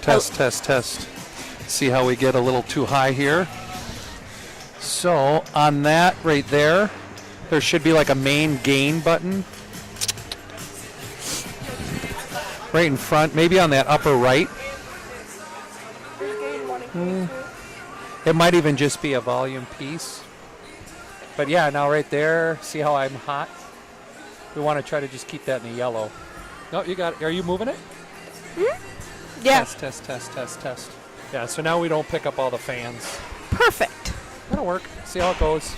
Test, test, test. See how we get a little too high here. So on that right there, there should be like a main gain button. Right in front, maybe on that upper right. It might even just be a volume piece. But yeah, now right there, see how I'm hot? We want to try to just keep that in the yellow. No, you got it. Are you moving it? Yeah. Test, test, test, test, test. Yeah, so now we don't pick up all the fans. Perfect. That'll work. See how it goes.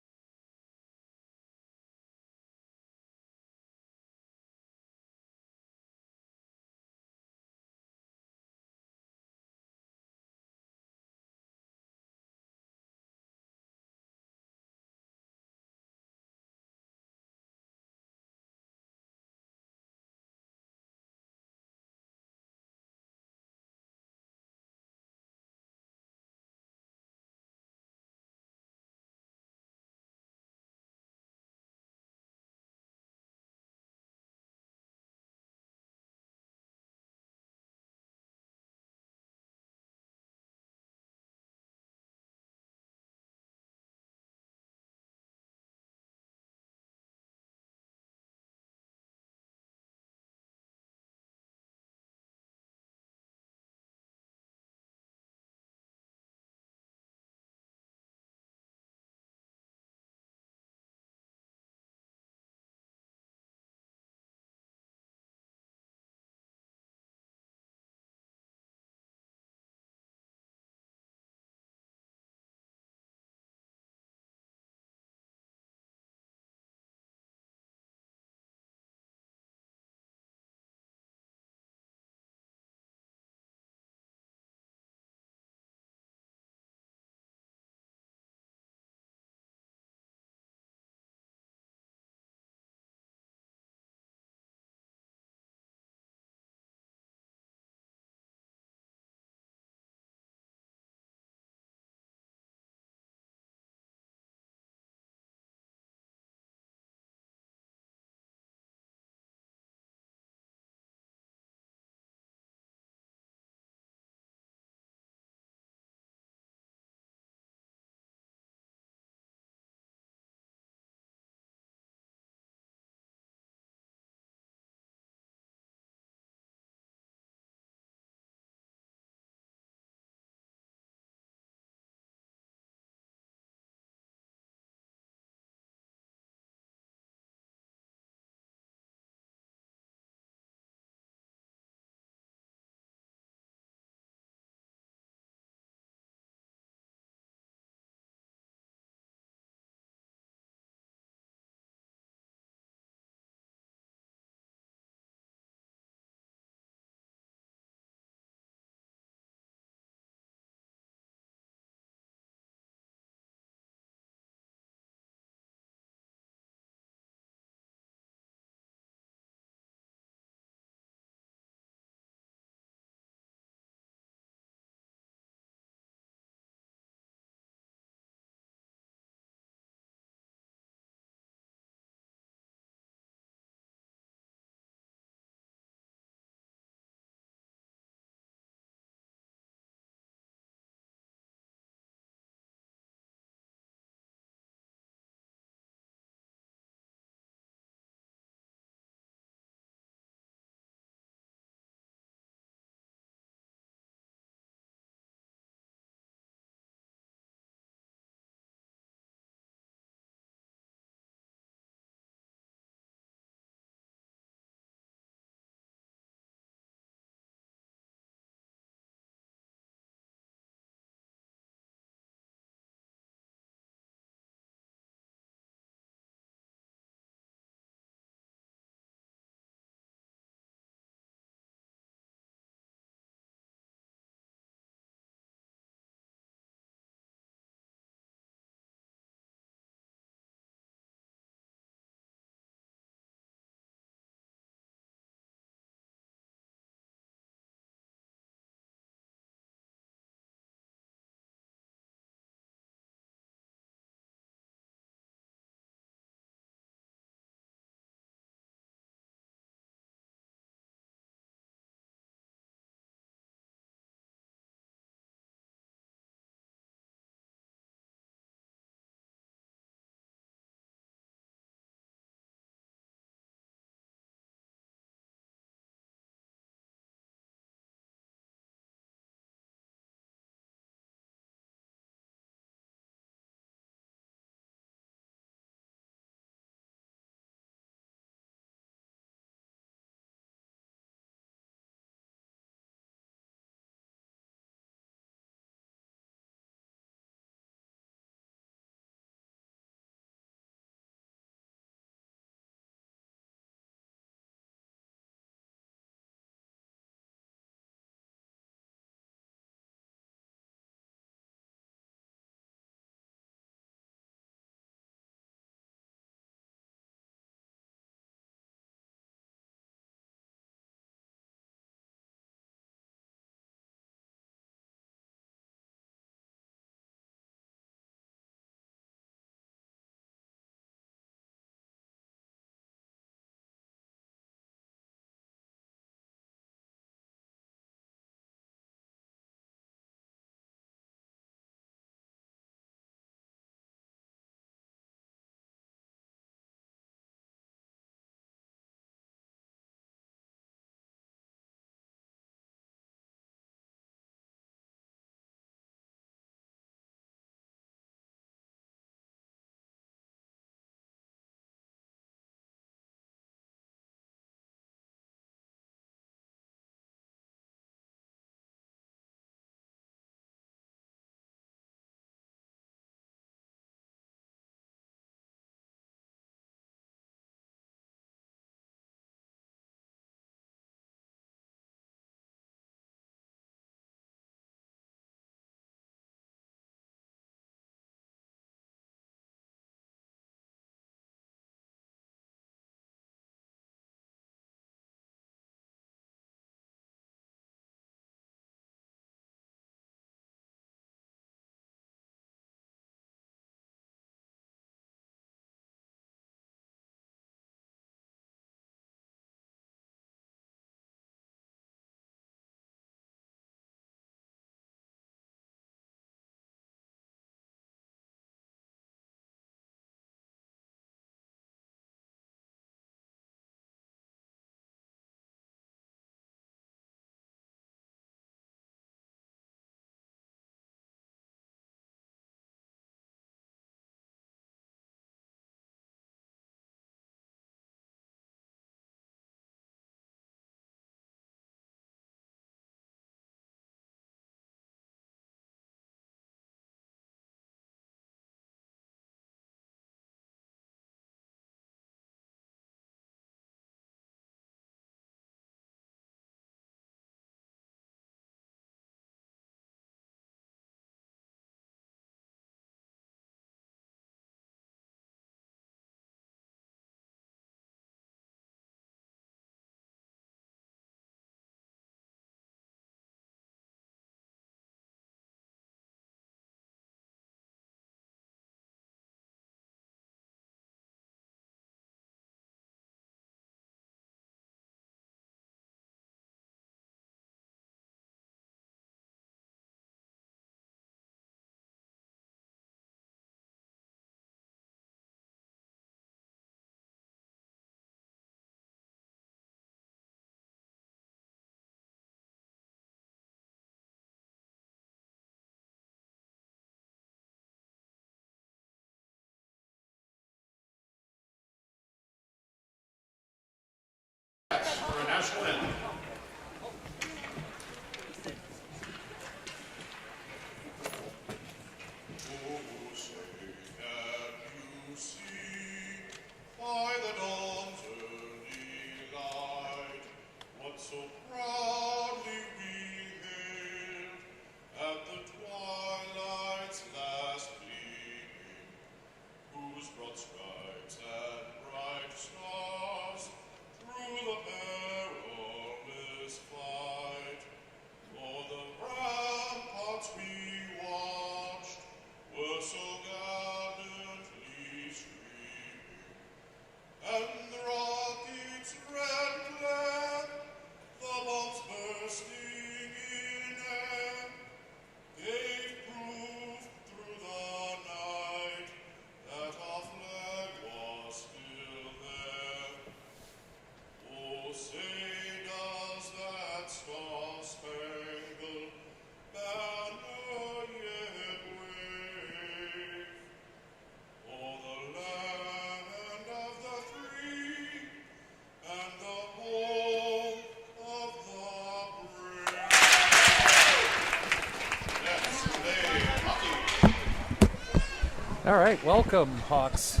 All right, welcome, Hawks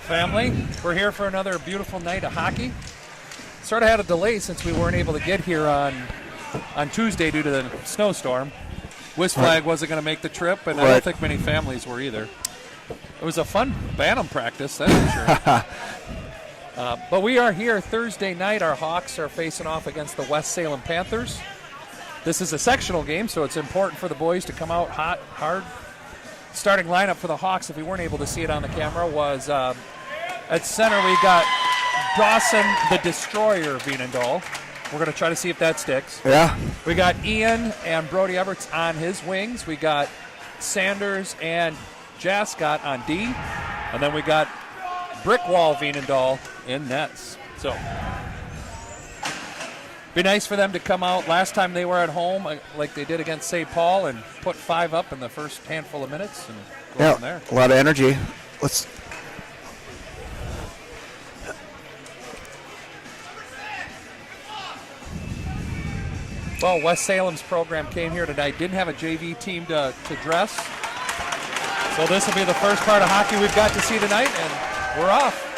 family. We're here for another beautiful night of hockey. Sort of had a delay since we weren't able to get here on Tuesday due to the snowstorm. Wisflag wasn't going to make the trip, and I don't think many families were either. It was a fun Bantam practice, that's for sure. But we are here Thursday night. Our Hawks are facing off against the West Salem Panthers. This is a sectional game, so it's important for the boys to come out hot, hard. Starting lineup for the Hawks, if we weren't able to see it on the camera, was at center we got Dawson the Destroyer Veenendahl. We're going to try to see if that sticks. Yeah. We got Ian and Brody Everts on his wings. We got Sanders and Jascott on D. And then we got Brickwall Veenendahl in nets. So, be nice for them to come out. Last time they were at home, like they did against St. Paul, and put 5 up in the first handful of minutes and go from there. A lot of energy. Let's. Well, West Salem's program came here tonight. Didn't have a JV team to dress. So this will be the first part of hockey we've got to see tonight, and we're off.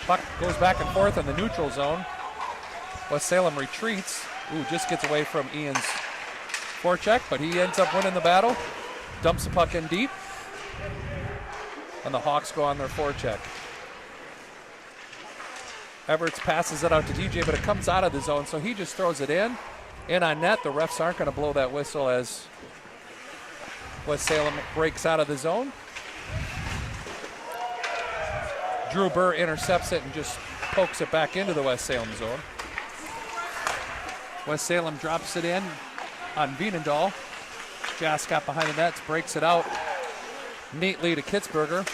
Puck goes back and forth in the neutral zone. West Salem retreats. Ooh, just gets away from Ian's forecheck, but he ends up winning the battle. Dumps the puck in deep. And the Hawks go on their forecheck. Everts passes it out to DJ, but it comes out of the zone, so he just throws it in. In on net, the refs aren't going to blow that whistle as West Salem breaks out of the zone. Drew Burr intercepts it and just pokes it back into the West Salem zone. West Salem drops it in on Veenendahl. Jascott behind the nets, breaks it out neatly to Kitzberger.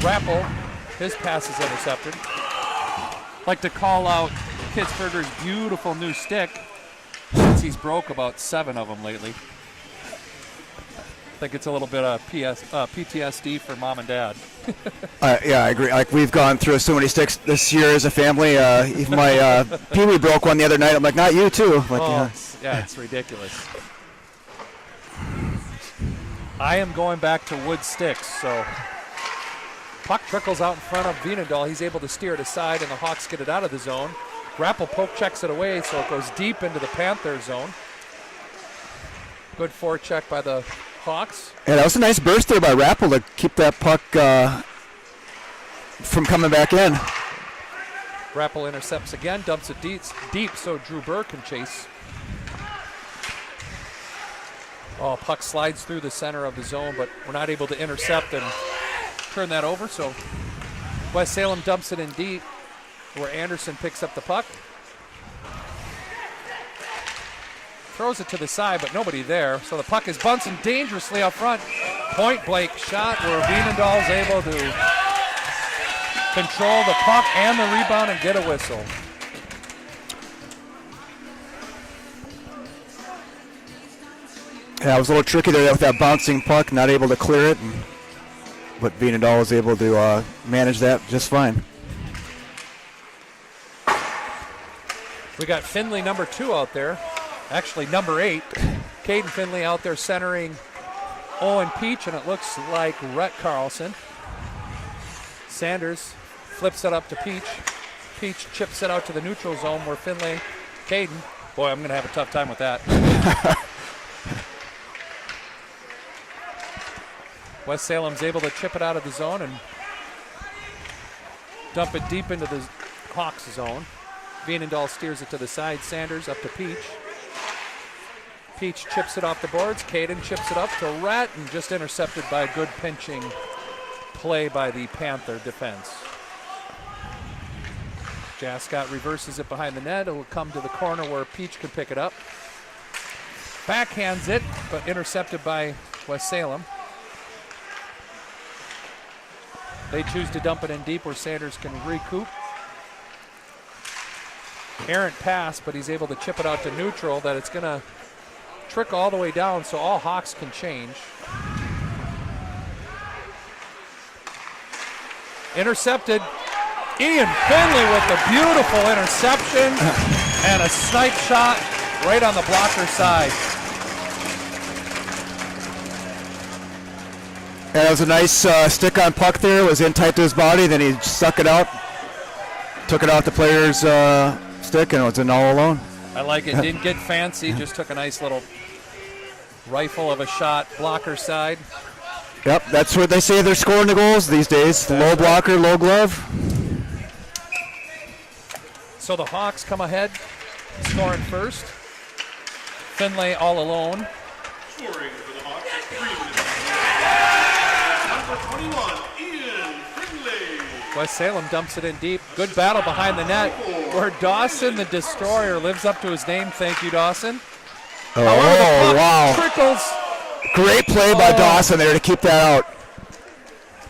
Rappel, his pass is intercepted. Like to call out Kitzberger's beautiful new stick since he's broke about 7 of them lately. I think it's a little bit of PTSD for mom and dad. Yeah, I agree. Like, we've gone through so many sticks this year as a family. Even my Pee-wee broke one the other night. I'm like, not you too. Like, yeah, it's ridiculous. I am going back to wood sticks, so puck trickles out in front of Veenendahl. He's able to steer it aside, and the Hawks get it out of the zone. Rappel poke checks it away, so it goes deep into the Panther zone. Good forecheck by the Hawks. Yeah, that was a nice burst there by Rappel to keep that puck from coming back in. Rappel intercepts again, dumps it deep so Drew Burr can chase. Oh, puck slides through the center of the zone, but we're not able to intercept and turn that over, so West Salem dumps it in deep where Anderson picks up the puck. Throws it to the side, but nobody there. So the puck is bouncing dangerously up front. Point blank shot where Veenendahl is able to control the puck and the rebound and get a whistle. Yeah, it was a little tricky there with that bouncing puck, not able to clear it. But Veenendahl was able to manage that just fine. We got Finley, number 2, out there. Actually, number 8. Caden Finley out there centering Owen Peach, and it looks like Rhett Carlson. Sanders flips it up to Peach. Peach chips it out to the neutral zone where Finley, Caden. Boy, I'm going to have a tough time with that. West Salem's able to chip it out of the zone and dump it deep into the Hawks zone. Veenendahl steers it to the side. Sanders up to Peach. Peach chips it off the boards. Caden chips it up to Rhett and just intercepted by a good pinching play by the Panther defense. Jascott reverses it behind the net. It will come to the corner where Peach can pick it up. Backhands it, but intercepted by West Salem. They choose to dump it in deep where Sanders can recoup. Errant pass, but he's able to chip it out to neutral, that it's going to trickle all the way down so all Hawks can change. Intercepted. Ian Finley with the beautiful interception and a snipe shot right on the blocker side. And it was a nice stick on puck there. It was in tight to his body. Then he stuck it out, took it off the player's stick, and it was in all alone. I like it. Didn't get fancy. Just took a nice little rifle of a shot, blocker side. Yep, that's what they say they're scoring the goals these days. Low blocker, low glove. So the Hawks come ahead, scoring first. Finlay all alone. Scoring for the Hawks at 3 minutes. Number 21, Ian Finlay. West Salem dumps it in deep. Good battle behind the net where Dawson, the destroyer, lives up to his name. Thank you, Dawson. Oh, However, the puck wow. trickles. Great play by Dawson there to keep that out.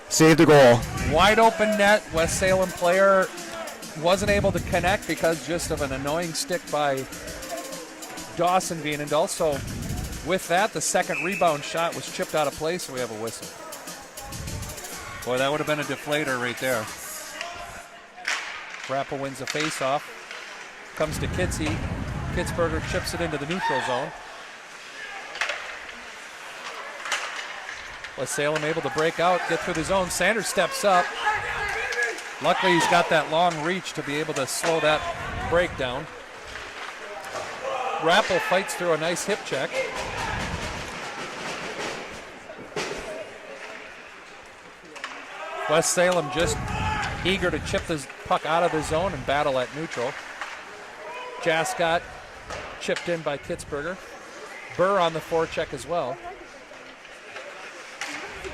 Save the goal. Wide open net. West Salem player wasn't able to connect because just of an annoying stick by Dawson Vienend. Also, with that, the second rebound shot was chipped out of place, so we have a whistle. Boy, that would have been a deflator right there. Rappel wins the faceoff. Comes to Kitsy. Kitzberger chips it into the neutral zone. West Salem able to break out, get through the zone. Sanders steps up. Luckily, he's got that long reach to be able to slow that breakdown. Rappel fights through a nice hip check. West Salem just eager to chip the puck out of the zone and battle at neutral. Jascott chipped in by Kitzberger. Burr on the forecheck as well.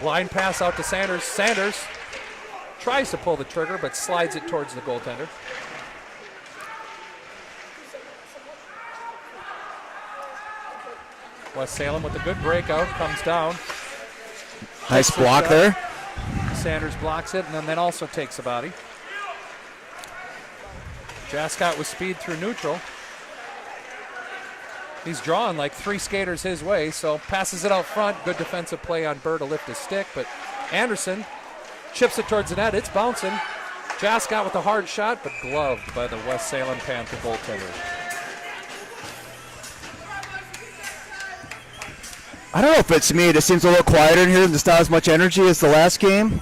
Line pass out to Sanders. Sanders tries to pull the trigger, but slides it towards the goaltender. West Salem with a good breakout, comes down. Nice block there. Sanders blocks it and then also takes a body. Jascott with speed through neutral. He's drawing like three skaters his way, so passes it out front. Good defensive play on Burr to lift his stick, but Anderson chips it towards the net. It's bouncing. Jascott with a hard shot, but gloved by the West Salem Panther goaltender. I don't know if it's me. It just seems a little quieter in here. There's not as much energy as the last game.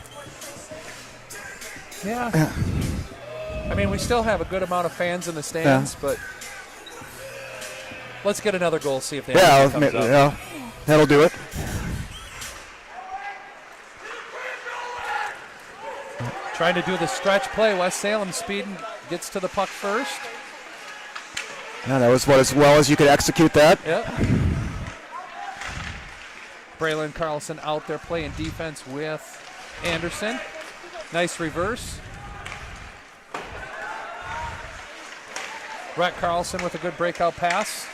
Yeah. I mean, we still have a good amount of fans in the stands, but let's get another goal, see if the energy comes up. Yeah, that'll do it. Trying to do the stretch play. West Salem speeding, gets to the puck first. Yeah, that was as well as you could execute that. Yep. Braylon Carlson out there playing defense with Anderson. Nice reverse. Rhett Carlson with a good breakout pass.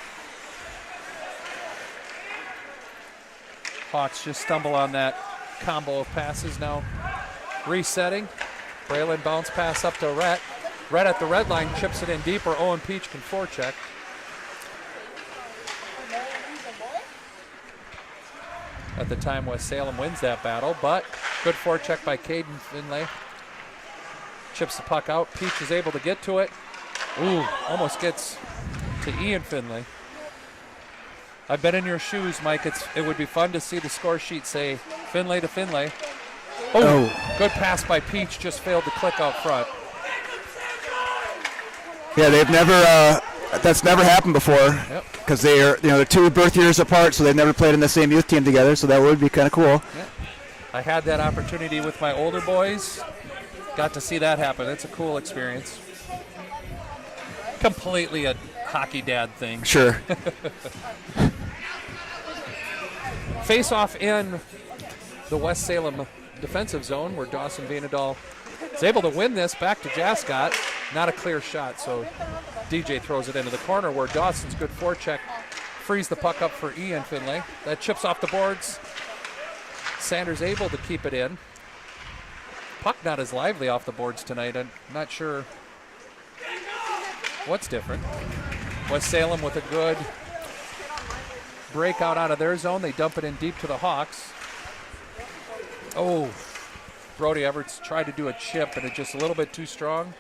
Hawks just stumble on that combo of passes now. Resetting. Braylon bounce pass up to Rhett. Rhett at the red line chips it in deeper. Owen Peach can forecheck. At the time, West Salem wins that battle, but good forecheck by Caden Finlay. Chips the puck out. Peach is able to get to it. Ooh, almost gets to Ian Finlay. I've been in your shoes, Mike. It would be fun to see the score sheet say Finlay to Finlay. Oh, good pass by Peach, just failed to click out front. Yeah, they've never. That's never happened before. Because they're 2 birth years apart, so they've never played in the same youth team together. So that would be kind of cool. Yep. I had that opportunity with my older boys. Got to see that happen. It's a cool experience. Completely a hockey dad thing. Sure. Face off in the West Salem defensive zone where Dawson Vienendahl is able to win this back to Jascott. Not a clear shot, so DJ throws it into the corner where Dawson's good forecheck frees the puck up for Ian Finlay. That chips off the boards. Sanders able to keep it in. Puck not as lively off the boards tonight. I'm not sure what's different. West Salem with a good breakout out of their zone. They dump it in deep to the Hawks. Oh, Brody Everts tried to do a chip, and it's just a little bit too strong.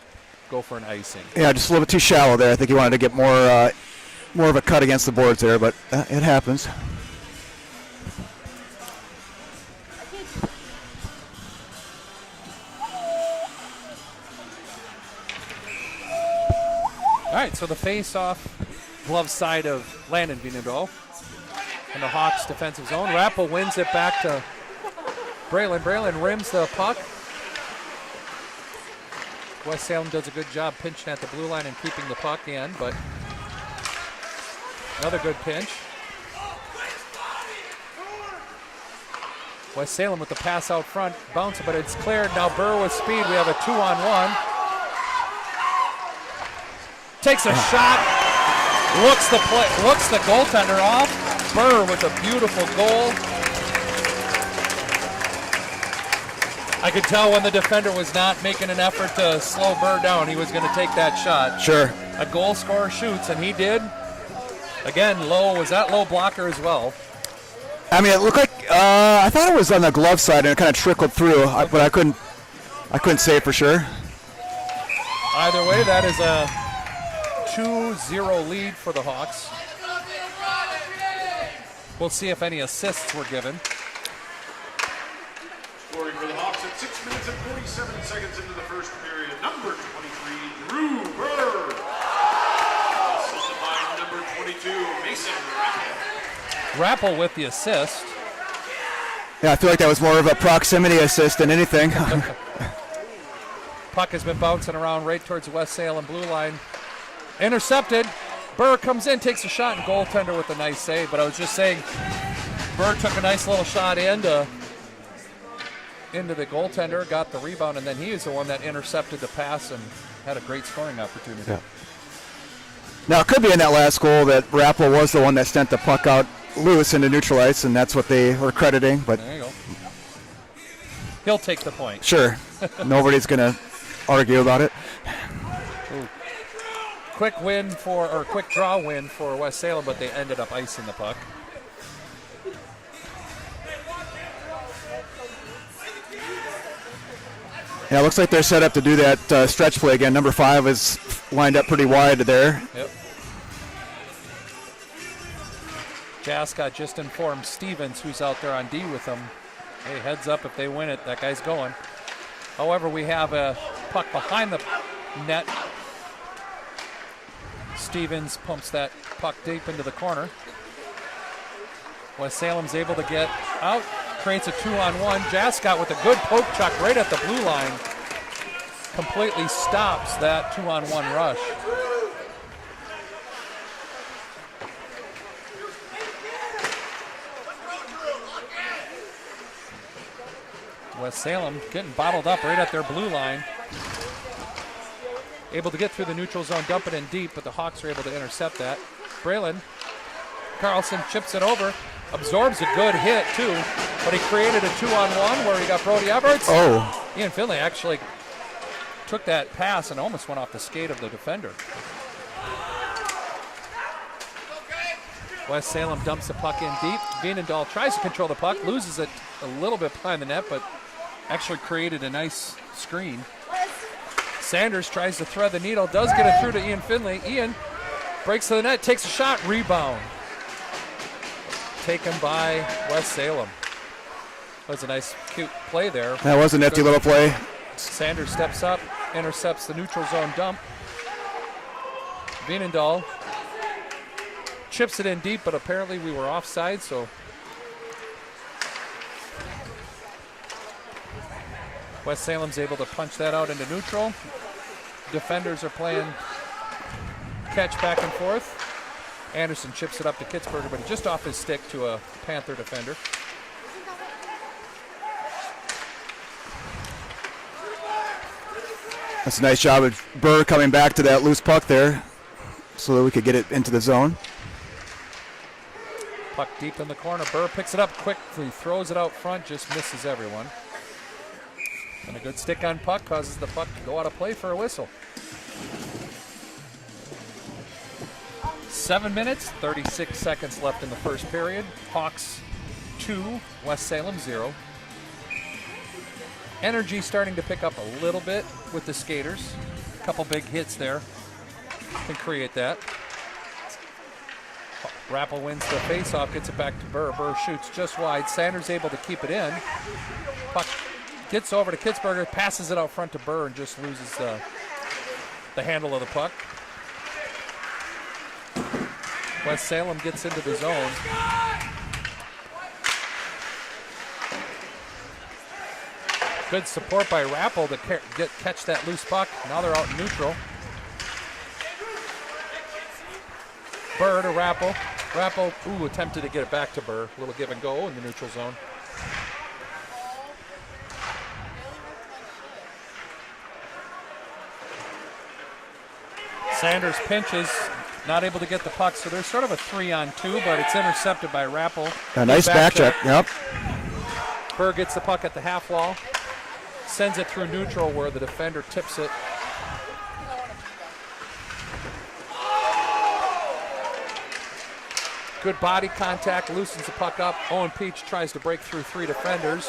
Go for an icing. Yeah, just a little bit too shallow there. I think he wanted to get more more of a cut against the boards there, but it happens. All right, so the face-off glove side of Landon Vinadol in the Hawks defensive zone. Rappel wins it back to Braylon. Braylon rims the puck. West Salem does a good job pinching at the blue line and keeping the puck in, but another good pinch. West Salem with the pass out front, bounce, but it's cleared. Now Burr with speed. We have a 2-on-1. Takes a shot, looks the goaltender off. Burr with a beautiful goal. I could tell when the defender was not making an effort to slow Burr down, he was going to take that shot. Sure. A goal scorer shoots, and he did. Again, was that low blocker as well? I mean, it looked like I thought it was on the glove side, and it kind of trickled through, but I couldn't say for sure. Either way, that is a 2-0 lead for the Hawks. We'll see if any assists were given. Scoring for the Hawks at 6 minutes and 47 seconds into the first period. Number 23, Drew Burr. Assisted by number 22, Mason Rappel. Rappel with the assist. Yeah, I feel like that was more of a proximity assist than anything. Puck has been bouncing around right towards the West Salem blue line. Intercepted. Burr comes in, takes a shot, and goaltender with a nice save. But I was just saying, Burr took a nice little shot into the goaltender, got the rebound, and then he is the one that intercepted the pass and had a great scoring opportunity. Yeah. Now, it could be in that last goal that Rappel was the one that sent the puck out loose into neutral ice, and that's what they were crediting. But there you go. He'll take the point. Sure. Nobody's going to argue about it. Ooh. Quick draw win for West Salem, but they ended up icing the puck. Yeah, it looks like they're set up to do that stretch play again. Number 5 is lined up pretty wide there. Yep. Jascott just informed Stevens, who's out there on D with them, hey, heads up, if they win it, that guy's going. However, we have a puck behind the net. Stevens pumps that puck deep into the corner. West Salem's able to get out, creates a 2-on-1. Jascott with a good poke chuck right at the blue line. Completely stops that 2-on-1 rush. West Salem getting bottled up right at their blue line. Able to get through the neutral zone, dump it in deep, but the Hawks are able to intercept that. Braylon Carlson chips it over, absorbs a good hit too, but he created a 2-on-1 where he got Brody Everts. Oh. Ian Finley actually took that pass and almost went off the skate of the defender. West Salem dumps the puck in deep. Vienendahl tries to control the puck, loses it a little bit behind the net, but actually created a nice screen. Sanders tries to thread the needle, does get it through to Ian Finley. Ian breaks to the net, takes a shot, rebound. Taken by West Salem. That was a nice, cute play there. That was a nifty little play. Sanders steps up, intercepts the neutral zone dump. Vienendahl chips it in deep, but apparently we were offside, so West Salem's able to punch that out into neutral. Defenders are playing catch back and forth. Anderson chips it up to Kitzberger, but just off his stick to a Panther defender. That's a nice job of Burr coming back to that loose puck there so that we could get it into the zone. Puck deep in the corner. Burr picks it up quickly, throws it out front, just misses everyone. And a good stick on puck causes the puck to go out of play for a whistle. 7 minutes, 36 seconds left in the first period. Hawks 2, West Salem 0. Energy starting to pick up a little bit with the skaters. A couple big hits there can create that. Rappel wins the face-off, gets it back to Burr. Burr shoots just wide. Sanders able to keep it in. Puck gets over to Kitzberger, passes it out front to Burr, and just loses the handle of the puck. West Salem gets into the zone. Good support by Rappel to catch that loose puck. Now they're out in neutral. Burr to Rappel. Rappel, attempted to get it back to Burr. A little give and go in the neutral zone. Sanders pinches, not able to get the puck, so there's sort of a 3-on-2, but it's intercepted by Rappel. A nice back check. Yep. Burr gets the puck at the half wall, sends it through neutral where the defender tips it. Good body contact, loosens the puck up. Owen Peach tries to break through 3 defenders.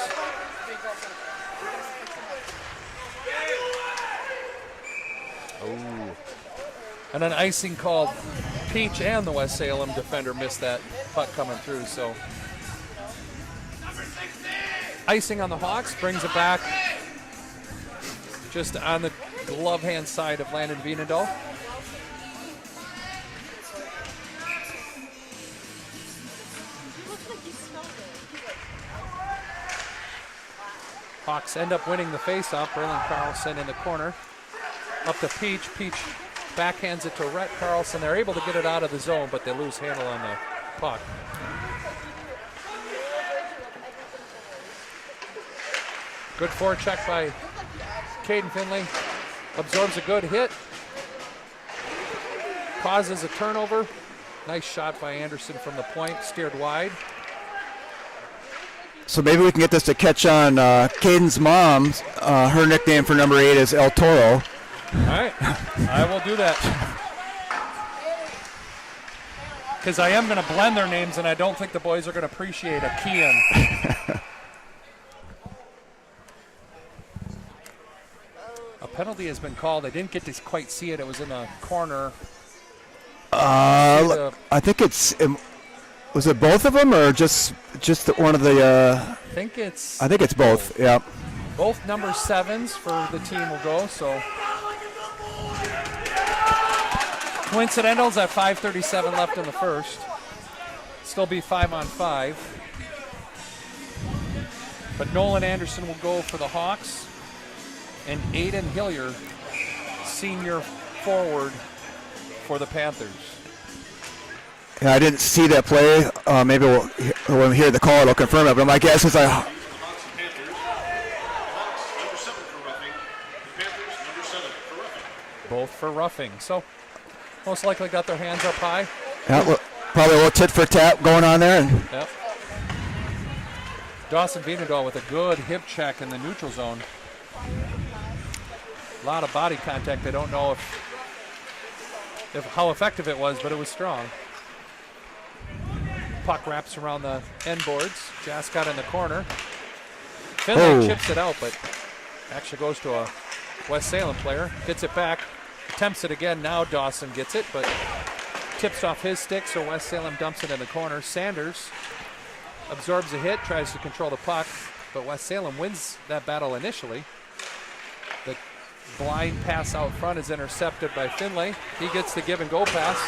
Oh. And an icing called. Peach and the West Salem defender missed that puck coming through, so. Icing on the Hawks, brings it back just on the glove hand side of Landon Vienendahl. Hawks end up winning the faceoff. Braylon Carlson in the corner. Up to Peach. Peach backhands it to Rhett Carlson. They're able to get it out of the zone, but they lose handle on the puck. Good forecheck by Caden Finley. Absorbs a good hit. Causes a turnover. Nice shot by Anderson from the point. Steered wide. So maybe we can get this to catch on Caden's mom. Her nickname for number 8 is El Toro. All right, I will do that. Because I am going to blend their names, and I don't think the boys are going to appreciate a Kian. A penalty has been called. I didn't get to quite see it. It was in the corner. I think it's. Was it both of them or just one of the? I think it's both. Yeah. Both number 7s for the team will go. So coincidentals at 5:37 left in the first. Still be 5-on-5. But Nolan Anderson will go for the Hawks, and Aiden Hillier, senior forward, for the Panthers. Yeah, I didn't see that play. Maybe when we hear the call, it'll confirm it. But my guess is Hawks Panthers. Hawks number 7 for roughing. The Panthers number 7 for roughing. Both for roughing. So most likely got their hands up high. yeah, probably a little tit for tat going on there. Yep. Dawson Vienendahl with a good hip check in the neutral zone. A lot of body contact. I don't know if how effective it was, but it was strong. Puck wraps around the end boards. Jascott in the corner. Finley chips it out, but actually goes to a West Salem player. Gets it back. Attempts it again. Now Dawson gets it, but tips off his stick, so West Salem dumps it in the corner. Sanders absorbs a hit, tries to control the puck, but West Salem wins that battle initially. The blind pass out front is intercepted by Finlay. He gets the give and go pass.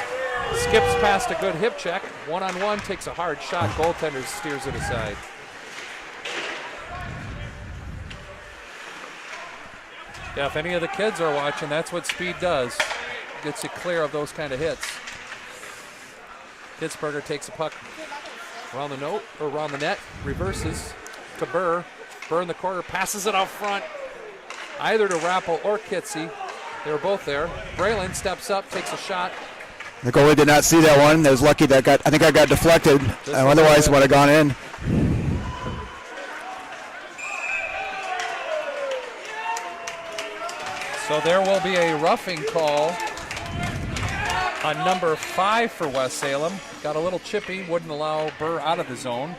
Skips past a good hip check. 1-on-1, takes a hard shot. Goaltender steers it aside. Yeah, if any of the kids are watching, that's what speed does. Gets you clear of those kind of hits. Kitzberger takes a puck around the net, reverses to Burr. Burr in the corner, passes it out front, either to Rappel or Kitsy. They were both there. Braylon steps up, takes a shot. The goalie did not see that one. I was lucky that I think I got deflected. Otherwise, it would have gone in. So there will be a roughing call on number 5 for West Salem. Got a little chippy, wouldn't allow Burr out of the zone.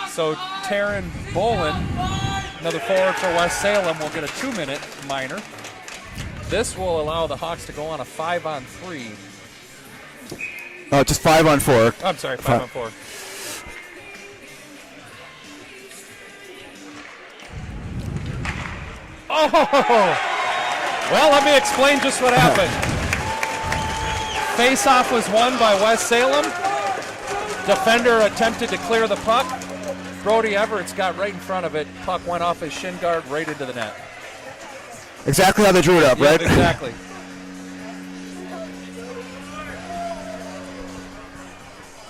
So Taryn Bolin, another forward for West Salem, will get a 2-minute minor. This will allow the Hawks to go on a 5-on-3. Oh, just 5-on-4. I'm sorry, 5-on-4. Oh! Well, let me explain just what happened. Face-off was won by West Salem. Defender attempted to clear the puck. Brody Everett's got right in front of it. Puck went off his shin guard right into the net. Exactly how they drew it up, Yeah, right? exactly.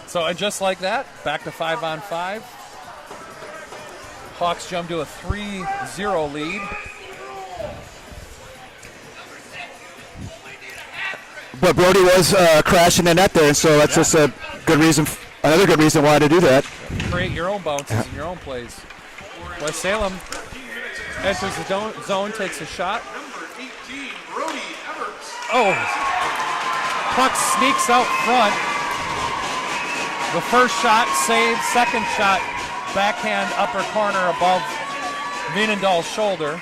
So, and just like that, back to 5-on-5. Hawks jump to a 3-0 lead. But Brody was crashing the net there, and so that's just a good reason, another good reason why to do that. Create your own bounces and your own plays. West Salem enters the zone, takes a shot. Number 18, Brody Everts. Oh! Puck sneaks out front. The first shot saved, second shot backhand upper corner above Vienendal's shoulder.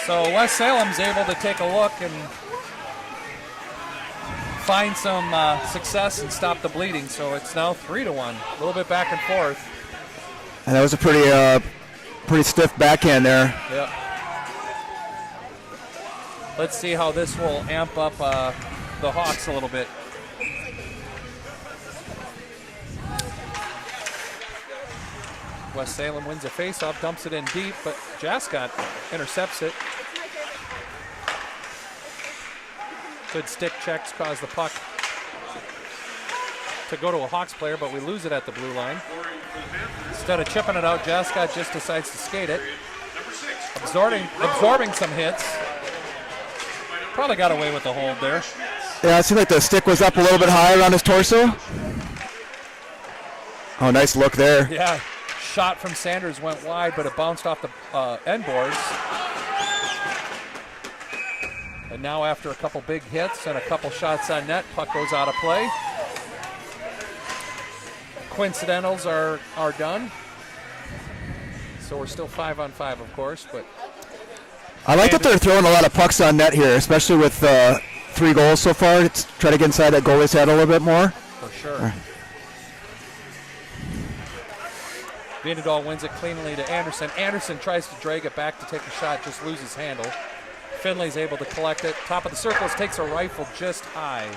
So West Salem's able to take a look and find some success and stop the bleeding. So it's now 3-1. A little bit back and forth. And that was a pretty stiff backhand there. Yep. Let's see how this will amp up the Hawks a little bit. West Salem wins a faceoff, dumps it in deep, but Jascott intercepts it. Good stick checks cause the puck to go to a Hawks player, but we lose it at the blue line. Instead of chipping it out, Jascott just decides to skate it. Absorbing some hits. Probably got away with the hold there. Yeah, it seemed like the stick was up a little bit high around his torso. Oh, nice look there. Yeah, shot from Sanders went wide, but it bounced off the end boards. And now after a couple big hits and a couple shots on net, puck goes out of play. Coincidentals are done. So we're still 5-on-5, of course, but I like that they're throwing a lot of pucks on net here, especially with 3 goals so far. It's try to get inside that goalie's head a little bit more. for sure. Vienendal wins it cleanly to Anderson. Anderson tries to drag it back to take a shot, just loses handle. Finley's able to collect it. Top of the circles, takes a rifle just high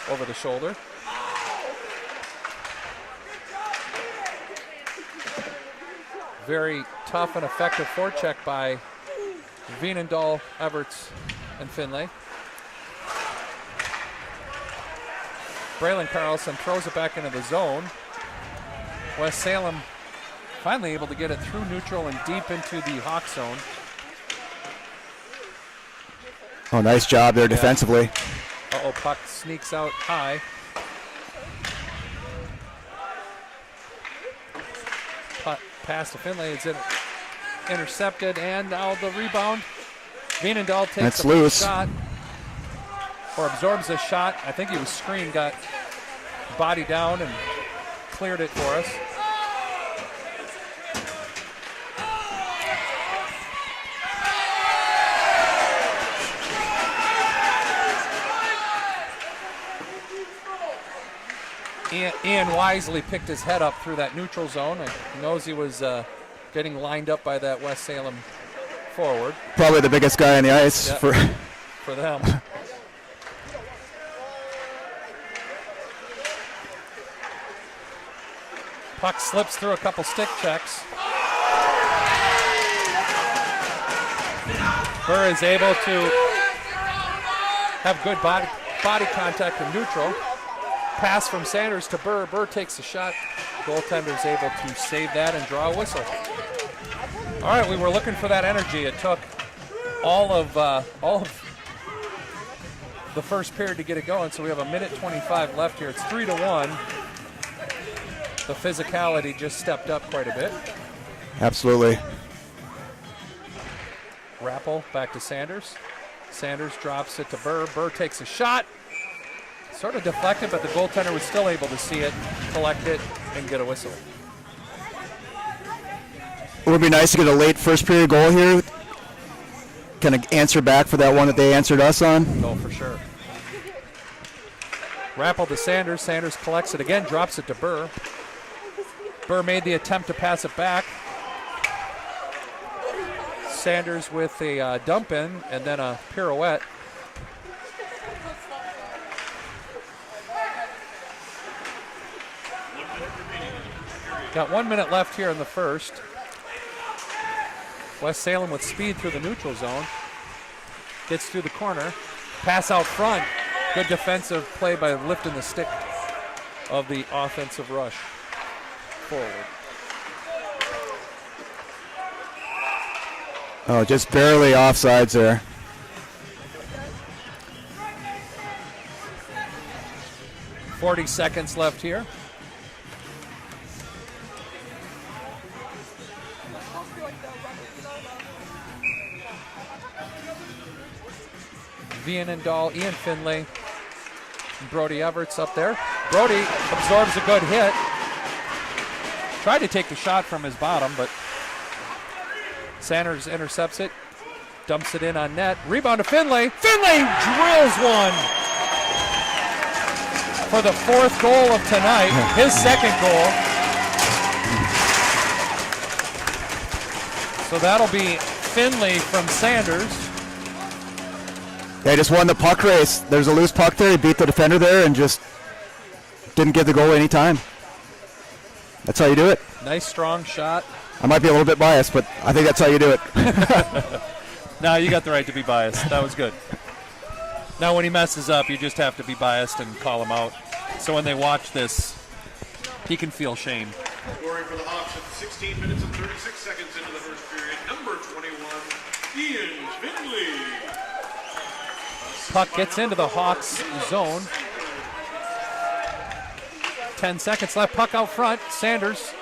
over the shoulder. Very tough and effective forecheck by Vienendal, Everts, and Finley. Braylon Carlson throws it back into the zone. West Salem finally able to get it through neutral and deep into the Hawk zone. Oh, nice job there defensively. Uh-oh, puck sneaks out high. Puck pass to Finley, it's intercepted, and now the rebound. Vienendal takes That's a loose. shot, or absorbs a shot. I think he was screened, got body down and cleared it for us. Ian wisely picked his head up through that neutral zone. He knows he was getting lined up by that West Salem forward. Probably the biggest guy on the ice Yep. for them. Puck slips through a couple stick checks. Burr is able to have good body contact in neutral. Pass from Sanders to Burr. Burr takes a shot. Goaltender's able to save that and draw a whistle. All right, we were looking for that energy. It took all of the first period to get it going, so we have a minute 25 left here. It's 3-1. The physicality just stepped up quite a bit. Absolutely. Rappel back to Sanders. Sanders drops it to Burr. Burr takes a shot. Sort of deflected, but the goaltender was still able to see it, collect it, and get a whistle. It would be nice to get a late first period goal here. Kind of answer back for that one that they answered us on. Oh, for sure. Rappel to Sanders. Sanders collects it again, drops it to Burr. Burr made the attempt to pass it back. Sanders with a dump in and then a pirouette. Got 1 minute left here in the first. West Salem with speed through the neutral zone. Gets through the corner. Pass out front. Good defensive play by lifting the stick of the offensive rush forward. Oh, just barely offsides there. .40 seconds left here. Vianendal, Ian Finlay, and Brody Everett's up there. Brody absorbs a good hit. Tried to take the shot from his bottom, but Sanders intercepts it, dumps it in on net. Rebound to Finlay. Finlay drills one for the fourth goal of tonight, his second goal. So that'll be Finlay from Sanders. They just won the puck race. There's a loose puck there. He beat the defender there and just didn't give the goal any time. That's how you do it. Nice strong shot. I might be a little bit biased, but I think that's how you do it. No, you got the right to be biased. That was good. Now, when he messes up, you just have to be biased and call him out. So when they watch this, he can feel shame. Scoring for the Hawks at 16 minutes and 36 seconds into the first period. Number 21, Ian Finley. Puck gets into the Hawks zone. 10 seconds left. Puck out front. Sanders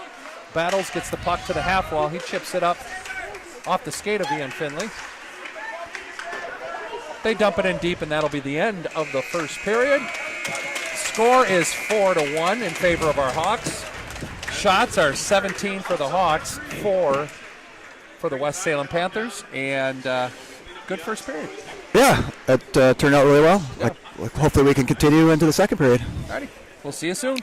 battles, gets the puck to the half wall. He chips it up off the skate of Ian Finley. They dump it in deep, and that'll be the end of the first period. Score is 4-1 in favor of our Hawks. Shots are 17 for the Hawks, 4 for the West Salem Panthers, and good first period. Yeah, it turned out really well. Yeah. Like, hopefully we can continue into the second period. Alrighty, we'll see you soon.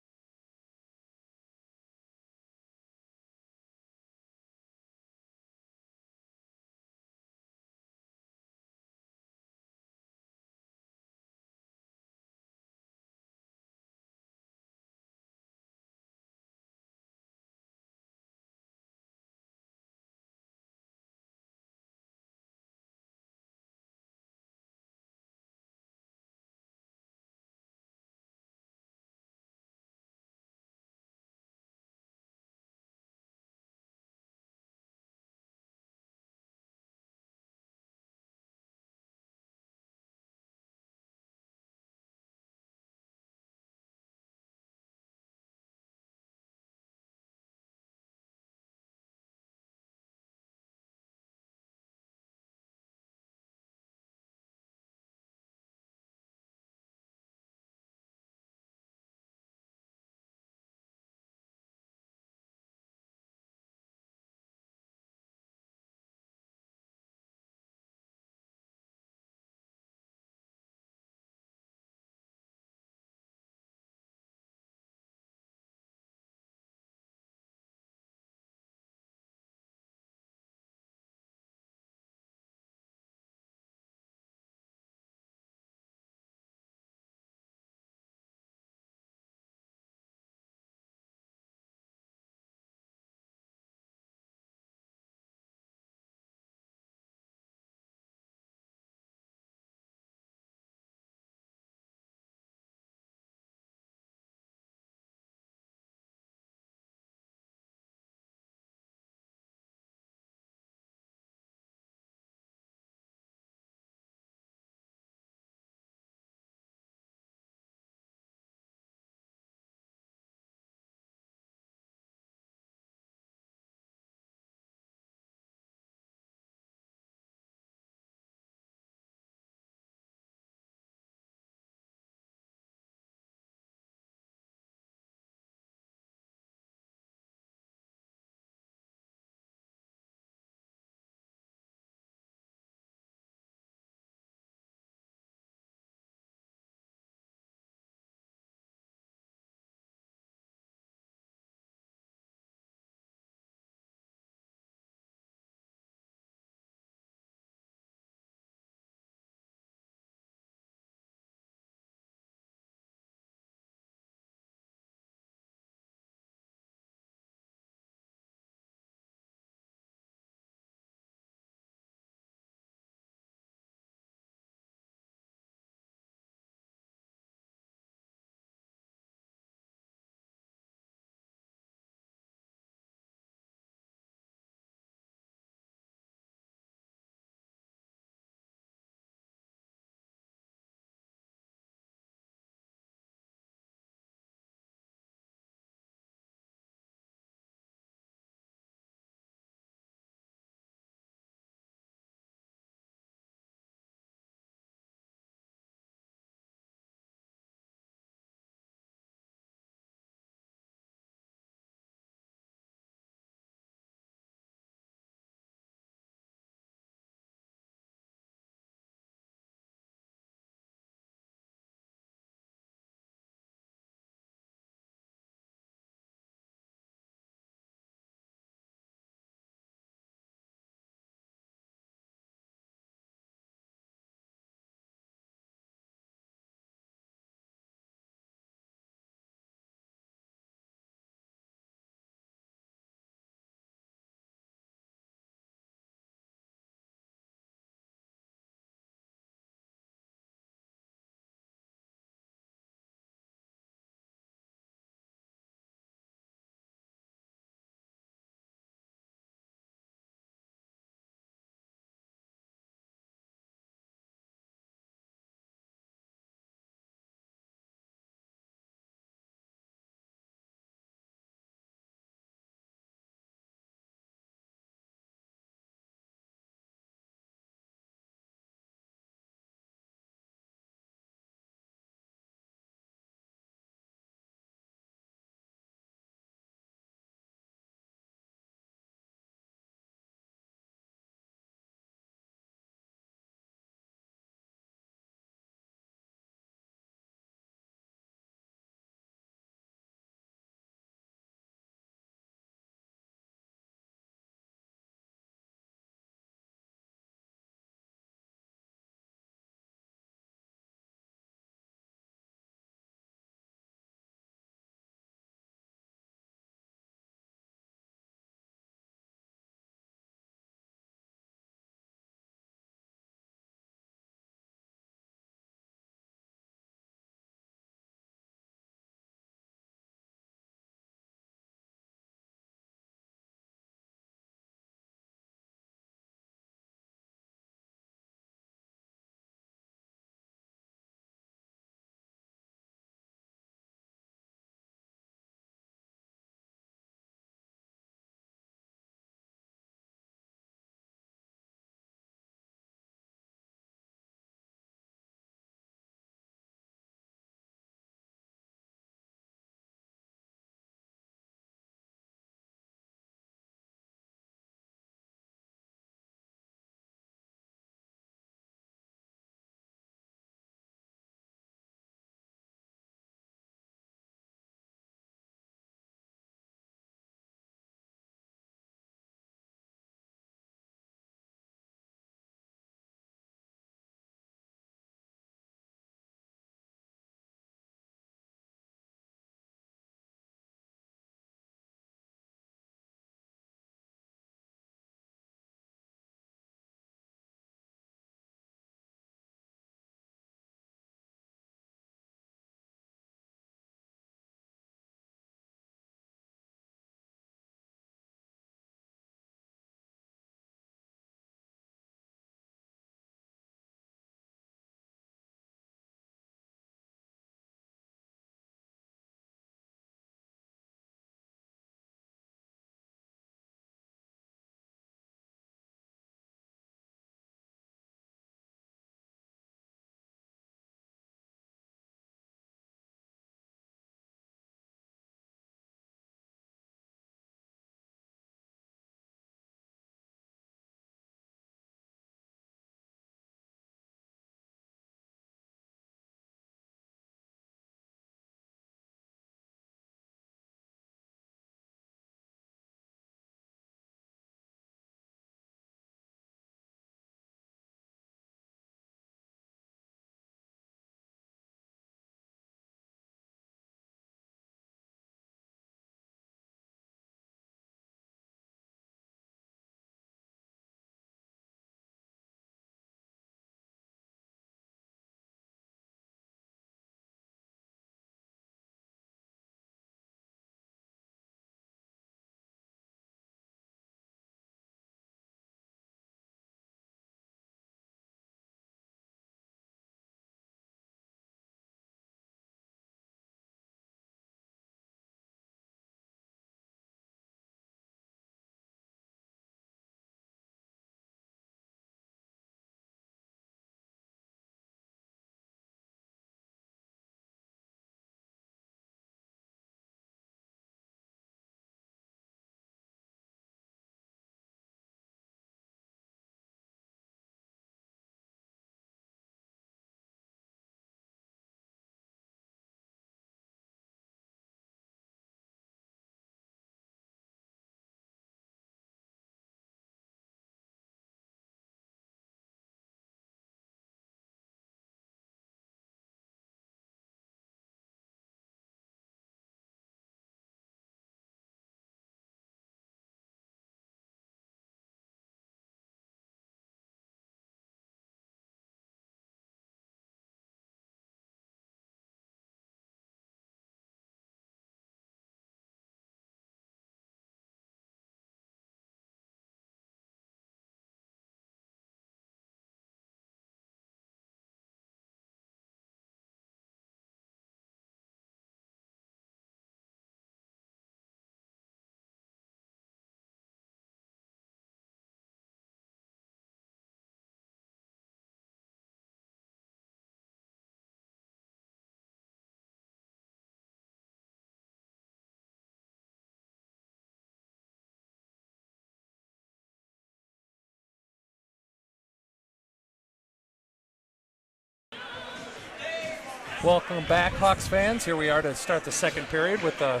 Welcome back, Hawks fans. Here we are to start the second period with the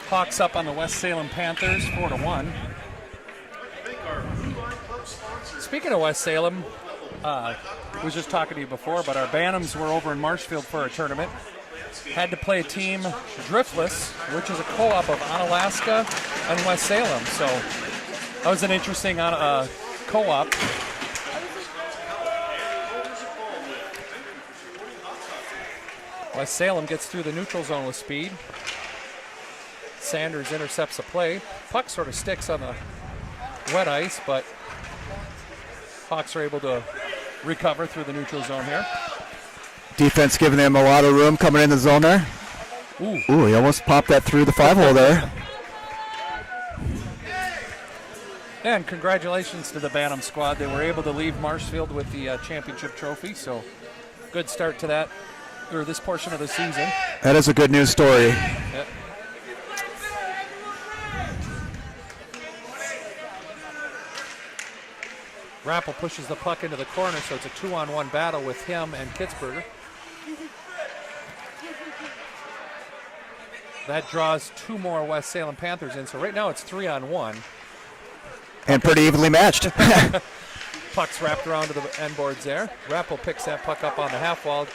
Hawks up on the West Salem Panthers 4-1. Speaking of West Salem, I was just talking to you before, but our Bantams were over in Marshfield for a tournament. Had to play a team, Driftless, which is a co-op of Onalaska and West Salem. So that was an interesting co-op. West Salem gets through the neutral zone with speed. Sanders intercepts the play. Puck sort of sticks on the wet ice, but Hawks are able to recover through the neutral zone here. Defense giving them a lot of room coming in the zone there. Ooh, he almost popped that through the 5-hole there. And congratulations to the Bantam squad. They were able to leave Marshfield with the championship trophy, so good start to that, or this portion of the season. That is a good news story. Yep. Rappel pushes the puck into the corner, so it's a 2-on-1 battle with him and Kitzberger. That draws two more West Salem Panthers in, so right now it's 3-on-1. And pretty evenly matched. Puck's wrapped around to the end boards there. Rappel picks that puck up on the half wall,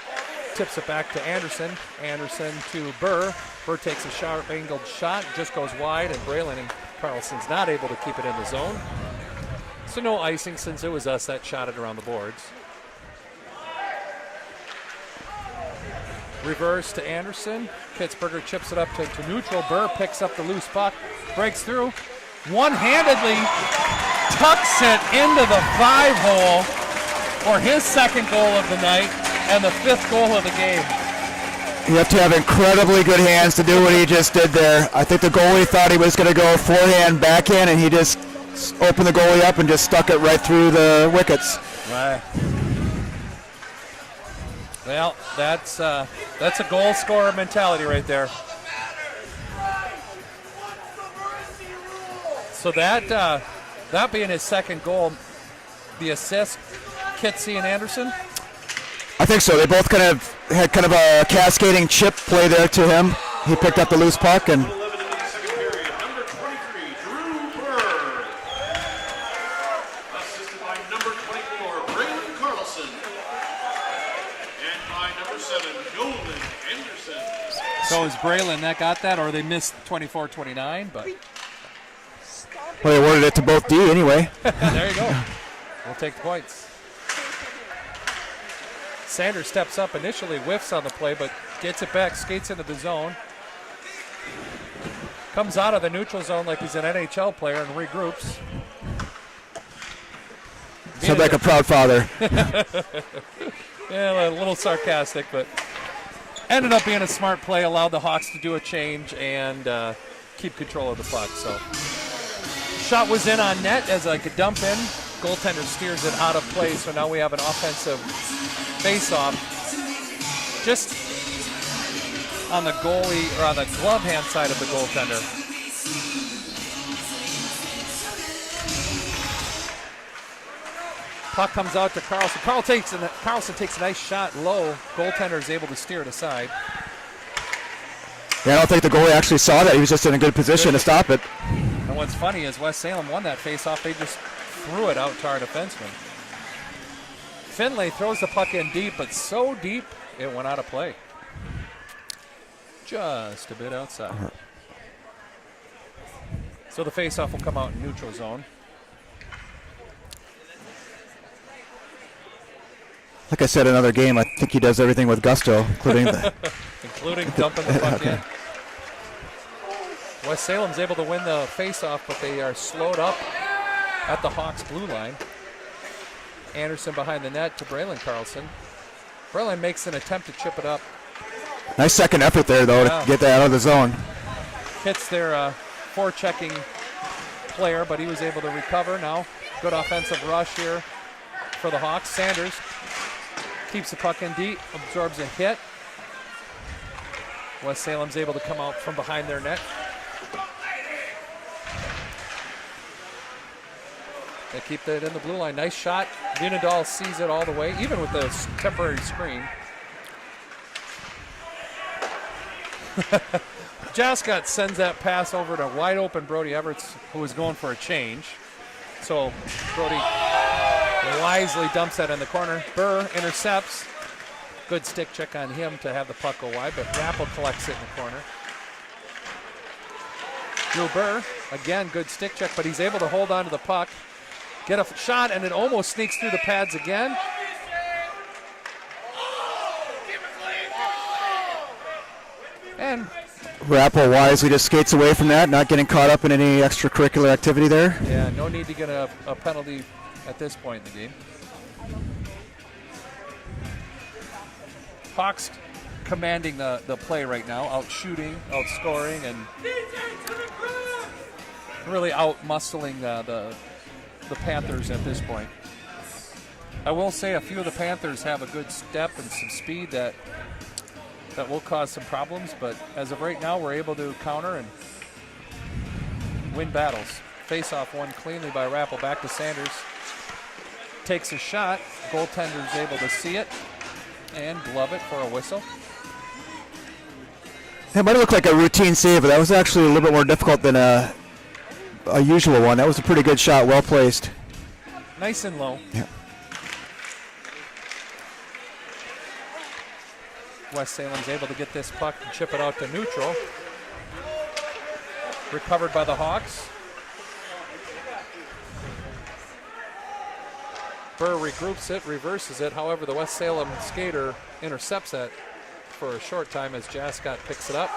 tips it back to Anderson. Anderson to Burr. Burr takes a sharp-angled shot, just goes wide, and Braylon and Carlson's not able to keep it in the zone. So no icing since it was us that shot it around the boards. Reverse to Anderson. Kitzberger chips it up to neutral. Burr picks up the loose puck, breaks through, one-handedly tucks it into the 5-hole for his second goal of the night and the 5th goal of the game. You have to have incredibly good hands to do what he just did there. I think the goalie thought he was going to go forehand, backhand, and he just opened the goalie up and just stuck it right through the wickets. Right. Well, that's a goal scorer mentality right there. So that being his second goal, the assist, Kitsy and Anderson? I think so. They both kind of had kind of a cascading chip play there to him. He picked up the loose puck and So is Braylon that got that, or they missed 24-29, but well, they awarded it to both D anyway. there you go. We'll take the points. Sanders steps up initially, whiffs on the play, but gets it back, skates into the zone. Comes out of the neutral zone like he's an NHL player and regroups. Sounds like a proud father. Yeah, a little sarcastic, but ended up being a smart play, allowed the Hawks to do a change and keep control of the puck. So, shot was in on net as like a dump in. Goaltender steers it out of play, so now we have an offensive face-off just on the goalie or on the glove hand side of the goaltender. Puck comes out to Carlson. Carlson takes a nice shot low. Goaltender is able to steer it aside. Yeah, I don't think the goalie actually saw that. He was just in a good position to stop it. And what's funny is West Salem won that faceoff. They just threw it out to our defenseman. Finlay throws the puck in deep, but so deep it went out of play. Just a bit outside. So the faceoff will come out in neutral zone. Like I said, another game, I think he does everything with gusto, including including dumping the puck in. West Salem's able to win the faceoff, but they are slowed up at the Hawks' blue line. Anderson behind the net to Braylon Carlson. Braylon makes an attempt to chip it up. Nice second effort there, though, to get that out of the zone. Hits their forechecking player, but he was able to recover. Now, good offensive rush here for the Hawks. Sanders keeps the puck in deep, absorbs a hit. West Salem's able to come out from behind their net. They keep that in the blue line. Nice shot. Vinadal sees it all the way, even with the temporary screen. Jascott sends that pass over to wide open Brody Everts, who was going for a change. So Brody wisely dumps that in the corner. Burr intercepts. Good stick check on him to have the puck go wide, but Rappel collects it in the corner. Drew Burr, again, good stick check, but he's able to hold on to the puck, get a shot, and it almost sneaks through the pads again. And Rappel wisely just skates away from that, not getting caught up in any extracurricular activity there. yeah, no need to get a penalty at this point in the game. Hawks commanding the play right now, out shooting, out scoring, and really out muscling the Panthers at this point. I will say a few of the Panthers have a good step and some speed that will cause some problems, but as of right now, we're able to counter and win battles. Face-off won cleanly by Rappel, back to Sanders. Takes a shot, goaltender's able to see it and glove it for a whistle. It might have looked like a routine save, but that was actually a little bit more difficult than a usual one. That was a pretty good shot, well placed. Nice and low. Yeah. West Salem's able to get this puck and chip it out to neutral. Recovered by the Hawks. Burr regroups it, reverses it. However, the West Salem skater intercepts it for a short time as Jascott picks it up.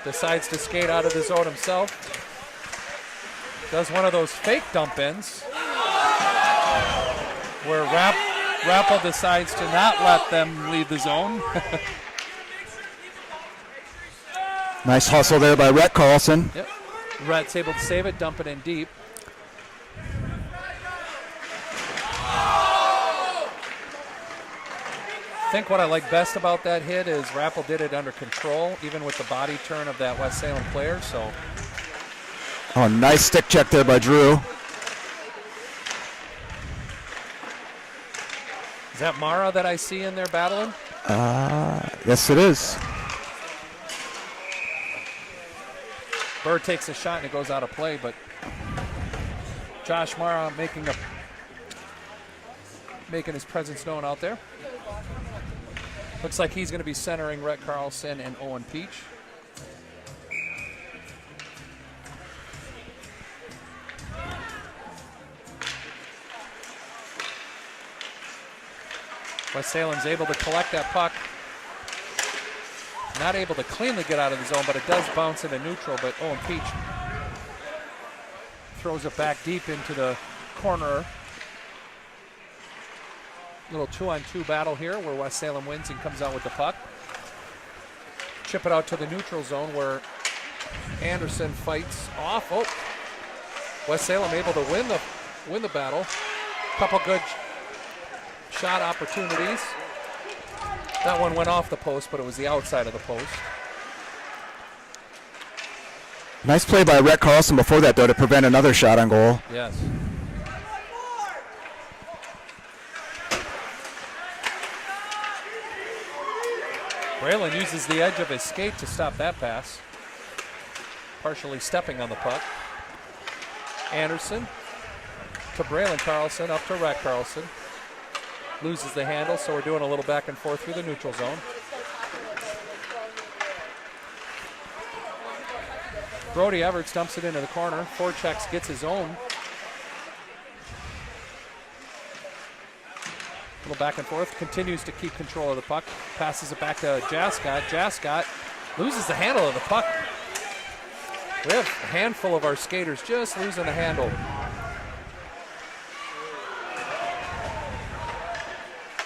Decides to skate out of the zone himself. Does one of those fake dump-ins where Rappel decides to not let them leave the zone. Nice hustle there by Rhett Carlson. Yep. Rhett's able to save it, dump it in deep. I think what I like best about that hit is Rappel did it under control, even with the body turn of that West Salem player. So, Oh, nice stick check there by Drew. is that Mara that I see in there battling? Yes, it is. Burr takes a shot and it goes out of play, but Josh Mara making his presence known out there. Looks like he's going to be centering Rhett Carlson and Owen Peach. West Salem's able to collect that puck. Not able to cleanly get out of the zone, but it does bounce into neutral. But Owen Peach throws it back deep into the corner. Little 2-on-2 battle here where West Salem wins and comes out with the puck. Chip it out to the neutral zone where Anderson fights off. Oh, West Salem able to win the battle. Couple good shot opportunities. That one went off the post, but it was the outside of the post. Nice play by Rhett Carlson before that, though, to prevent another shot on goal. Yes. Braylon uses the edge of his skate to stop that pass. Partially stepping on the puck. Anderson to Braylon Carlson, up to Rhett Carlson. Loses the handle, so we're doing a little back and forth through the neutral zone. Brody Everts dumps it into the corner. Forechecks gets his own. A little back and forth. Continues to keep control of the puck. Passes it back to Jascott. Jascott loses the handle of the puck. We have a handful of our skaters just losing the handle.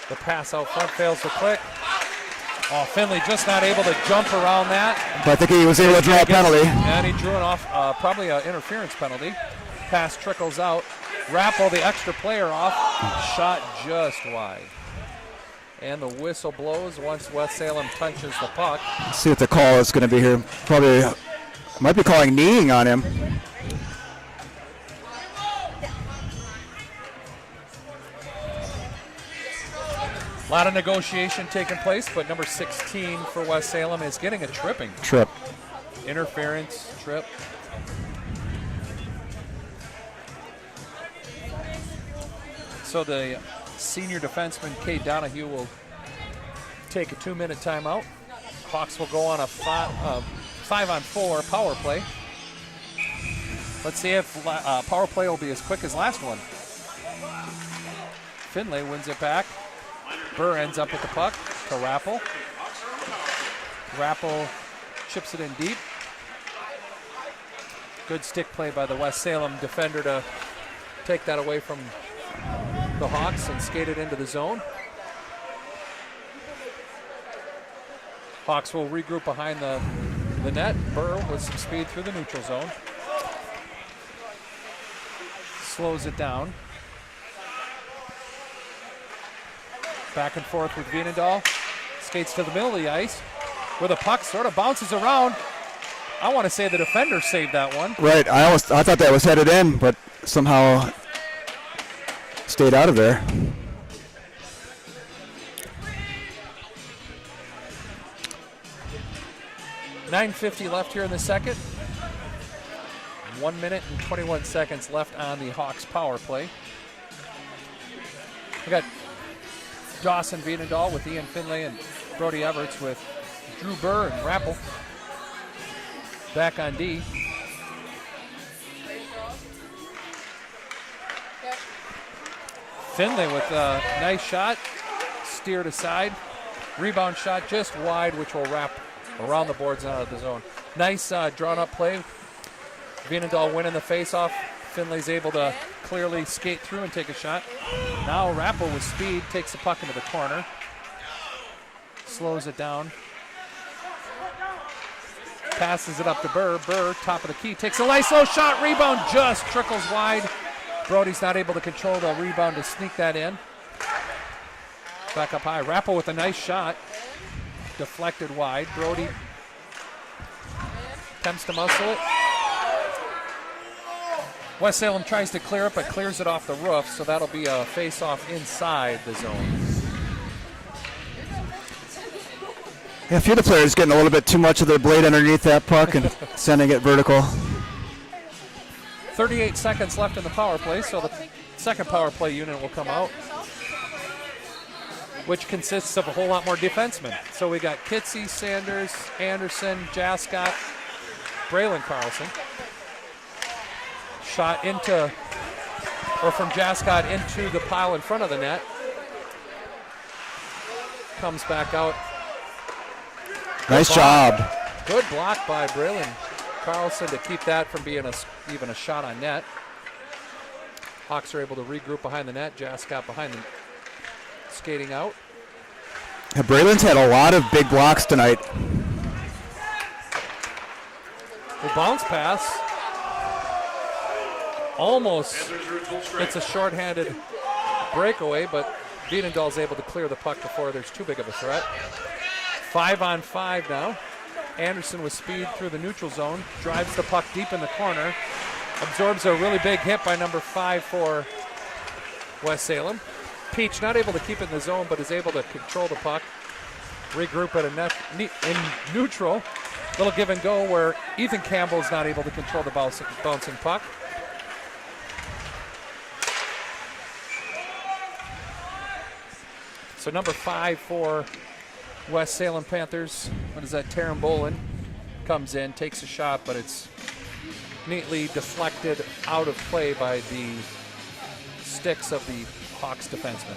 The pass out front fails to click. Oh, Finley just not able to jump around that. But I think he was able to draw a penalty. And he drew it off, probably an interference penalty. Pass trickles out. Rappel, the extra player, off. Shot just wide. And the whistle blows once West Salem touches the puck. Let's see what the call is going to be here. Probably might be calling kneeing on him. A lot of negotiation taking place, but number 16 for West Salem is getting a tripping. Trip. Interference, trip. So the senior defenseman, Kate Donahue, will take a 2-minute timeout. Hawks will go on a 5-on-4 power play. Let's see if power play will be as quick as last one. Finlay wins it back. Burr ends up with the puck to Rappel. Rappel chips it in deep. Good stick play by the West Salem defender to take that away from the Hawks and skate it into the zone. Hawks will regroup behind the net. Burr with some speed through the neutral zone. Slows it down. Back and forth with Vienendahl. Skates to the middle of the ice where the puck sort of bounces around. I want to say the defender saved that one. Right. I thought that was headed in, but somehow stayed out of there. $9:50 left here in the second. 1 minute and 21 seconds left on the Hawks power play. We got Dawson Vienendahl with Ian Finlay and Brody Everts with Drew Burr and Rappel. Back on D. Finlay with a nice shot, steered aside. Rebound shot just wide, which will wrap around the boards and out of the zone. Nice drawn-up play. Vienendahl winning the face-off. Finlay's able to clearly skate through and take a shot. Now Rappel with speed takes the puck into the corner. Slows it down. Passes it up to Burr. Burr, top of the key, takes a Lyso shot. Rebound just trickles wide. Brody's not able to control the rebound to sneak that in. Back up high. Rappel with a nice shot. Deflected wide. Brody attempts to muscle it. West Salem tries to clear it, but clears it off the roof, so that'll be a face-off inside the zone. Yeah, a few of the players getting a little bit too much of their blade underneath that puck and sending it vertical. 38 seconds left in the power play, so the second power play unit will come out, which consists of a whole lot more defensemen. So we got Kitsy, Sanders, Anderson, Jascott, Braylon Carlson. Shot into, or from Jascott into the pile in front of the net. Comes back out. Nice job. Good block by Braylon Carlson to keep that from being even a shot on net. Hawks are able to regroup behind the net. Jascott behind them, skating out. Yeah, Braylon's had a lot of big blocks tonight. The bounce pass. Almost, it's a shorthanded breakaway, but Vienendahl's able to clear the puck before there's too big of a threat. 5-on-5 now. Anderson with speed through the neutral zone, drives the puck deep in the corner, absorbs a really big hit by number 5 for West Salem. Peach not able to keep it in the zone, but is able to control the puck, regroup at in neutral. Little give and go where Ethan Campbell's not able to control the bouncing puck. So number 5 for West Salem Panthers, what is that, Taron Bolin, comes in, takes a shot, but it's neatly deflected out of play by the sticks of the Hawks defenseman.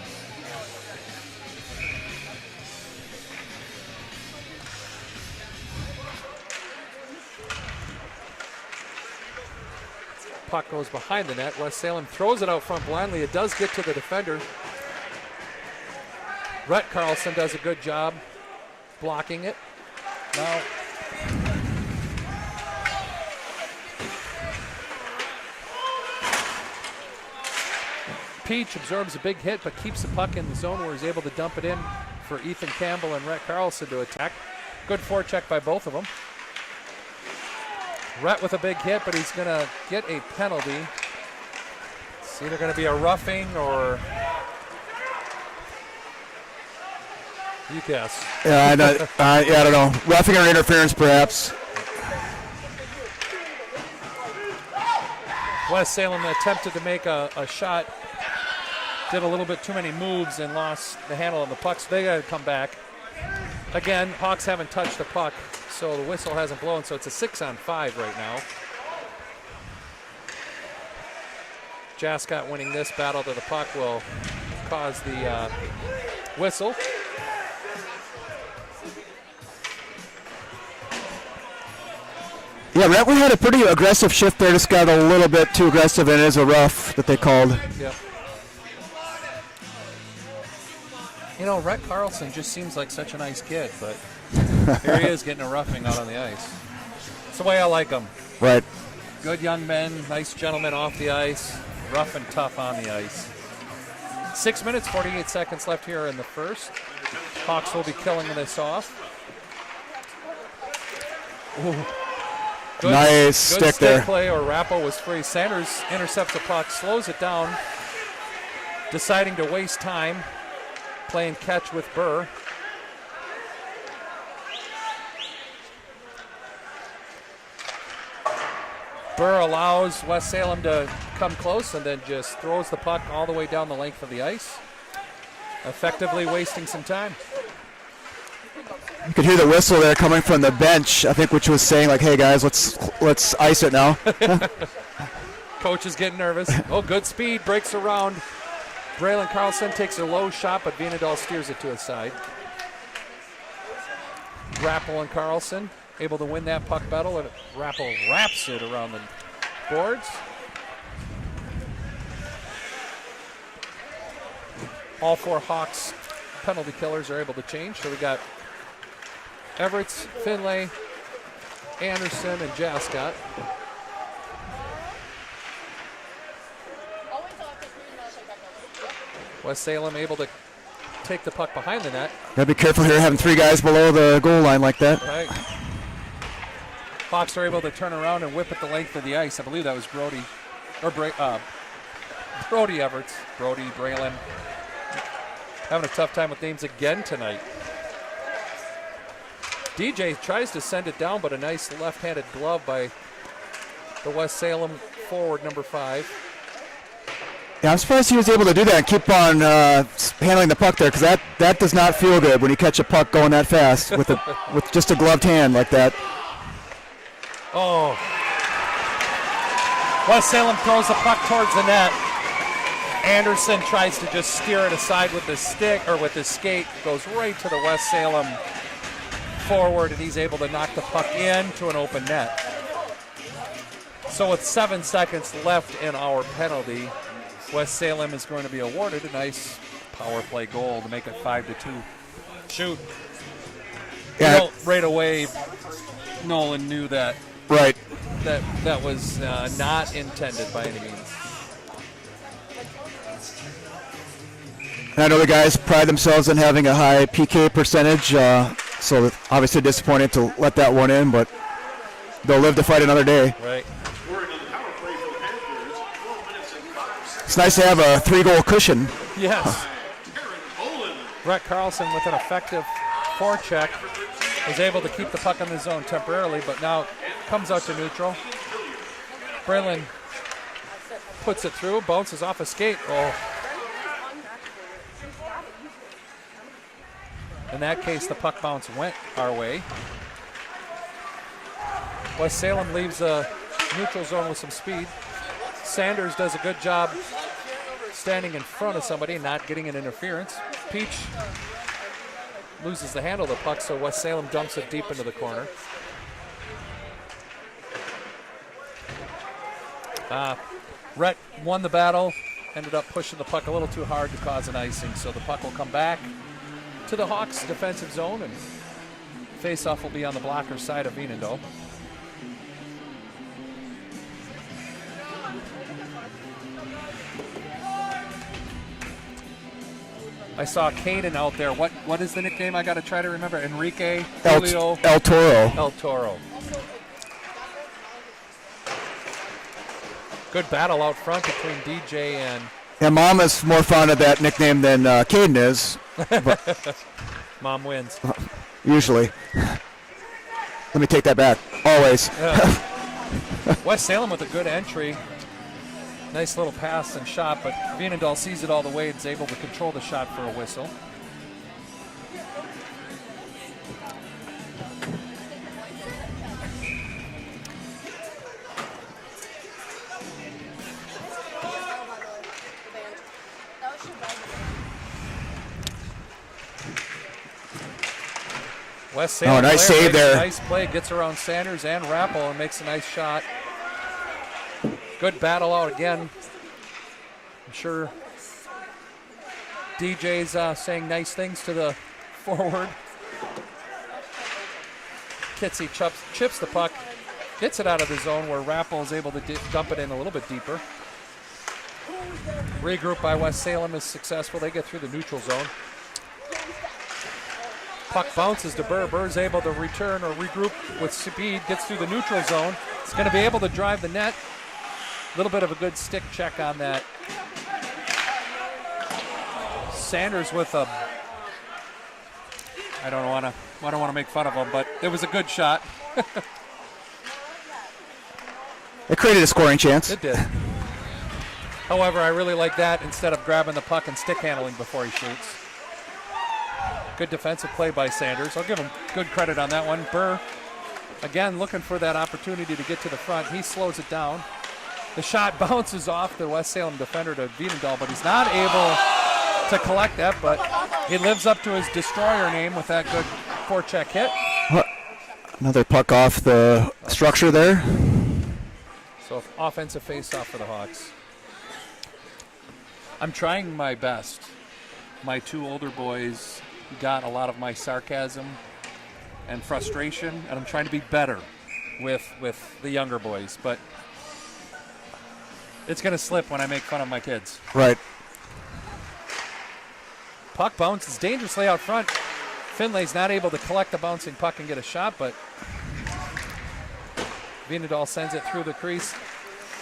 Puck goes behind the net. West Salem throws it out front blindly. It does get to the defender. Rhett Carlson does a good job blocking it. Now Peach absorbs a big hit but keeps the puck in the zone where he's able to dump it in for Ethan Campbell and Rhett Carlson to attack. Good forecheck by both of them. Rhett with a big hit, but he's going to get a penalty. It's either going to be a roughing or You guess. Yeah, I don't know. Roughing or interference, perhaps. West Salem attempted to make a shot, did a little bit too many moves and lost the handle on the puck, so they got to come back. Again, Hawks haven't touched the puck, so the whistle hasn't blown, so it's a 6-on-5 right now. Jascott winning this battle to the puck will cause the whistle. Yeah, Brett, we had a pretty aggressive shift there. Just got a little bit too aggressive, and it is a rough that they called. Yep. You know, Rhett Carlson just seems like such a nice kid, but here he is getting a roughing out on the ice. It's the way I like him. Right. Good young men, nice gentlemen off the ice, rough and tough on the ice. 6 minutes, 48 seconds left here in the first. Hawks will be killing this off. Ooh. Good, nice good stick there. Play, or Rappo was free. Sanders intercepts the puck, slows it down, deciding to waste time, playing catch with Burr. Burr allows West Salem to come close and then just throws the puck all the way down the length of the ice, effectively wasting some time. You could hear the whistle there coming from the bench, I think, which was saying, like, hey, guys, let's ice it now. Coach is getting nervous. Oh, good speed, breaks around. Braylon Carlson takes a low shot, but Vienadal steers it to his side. Rappel and Carlson able to win that puck battle, and Rappel wraps it around the boards. All four Hawks penalty killers are able to change, so we got Everett, Finlay, Anderson, and Jascott. West Salem able to take the puck behind the net. Gotta be careful here, having three guys below the goal line like that. Right. Hawks are able to turn around and whip at the length of the ice. I believe that was Brody, or Brody Everett. Brody, Braylon. Having a tough time with names again tonight. DJ tries to send it down, but a nice left-handed glove by the West Salem forward, number 5. Yeah, I'm surprised he was able to do that and keep on handling the puck there, because that does not feel good when you catch a puck going that fast with just a gloved hand like that. Oh. West Salem throws the puck towards the net. Anderson tries to just steer it aside with his stick, or with his skate, goes right to the West Salem forward, and he's able to knock the puck into an open net. So with 7 seconds left in our penalty, West Salem is going to be awarded a nice power play goal to make it 5-2. Shoot. Yeah. You know, right away, Nolan knew that. Right. That was not intended by any means. And I know the guys pride themselves on having a high PK percentage, so obviously disappointed to let that one in, but they'll live to fight another day. Right. It's nice to have a 3-goal cushion. Yes. Brett Carlson with an effective forecheck was able to keep the puck in the zone temporarily, but now comes out to neutral. Braylon puts it through, bounces off a skate. Oh. In that case, the puck bounce went our way. West Salem leaves a neutral zone with some speed. Sanders does a good job standing in front of somebody, not getting an interference. Peach loses the handle of the puck, so West Salem dumps it deep into the corner. Rhett won the battle, ended up pushing the puck a little too hard to cause an icing, so the puck will come back to the Hawks' defensive zone, and face-off will be on the blocker side of Vienando. I saw Caden out there. What is the nickname I got to try to remember? Enrique Julio El Toro. El Toro. Good battle out front between DJ and... Yeah, Mom is more fond of that nickname than Caden is. But Mom wins. Usually. Let me take that back. Always. West Salem with a good entry. Nice little pass and shot, but Vienendahl sees it all the way and is able to control the shot for a whistle. West Salem nice player save makes a there. Nice play, gets around Sanders and Rappel and makes a nice shot. Good battle out again. I'm sure DJ's saying nice things to the forward. Kitsy chips the puck, gets it out of the zone where Rappel is able to dump it in a little bit deeper. Regroup by West Salem is successful. They get through the neutral zone. Puck bounces to Burr. Burr's able to return or regroup with speed, gets through the neutral zone. It's going to be able to drive the net. A little bit of a good stick check on that. Sanders with a, I don't want to make fun of him, but it was a good shot. It created a scoring chance. It did. However, I really like that instead of grabbing the puck and stick handling before he shoots. Good defensive play by Sanders. I'll give him good credit on that one. Burr, again, looking for that opportunity to get to the front. He slows it down. The shot bounces off the West Salem defender to Vienendahl, but he's not able to collect that, but he lives up to his destroyer name with that good forecheck hit. Another puck off the structure there. So offensive face-off for the Hawks. I'm trying my best. My two older boys got a lot of my sarcasm and frustration, and I'm trying to be better with the younger boys, but it's going to slip when I make fun of my kids. Right. Puck bounces dangerously out front. Finlay's not able to collect the bouncing puck and get a shot, but Vienendahl sends it through the crease.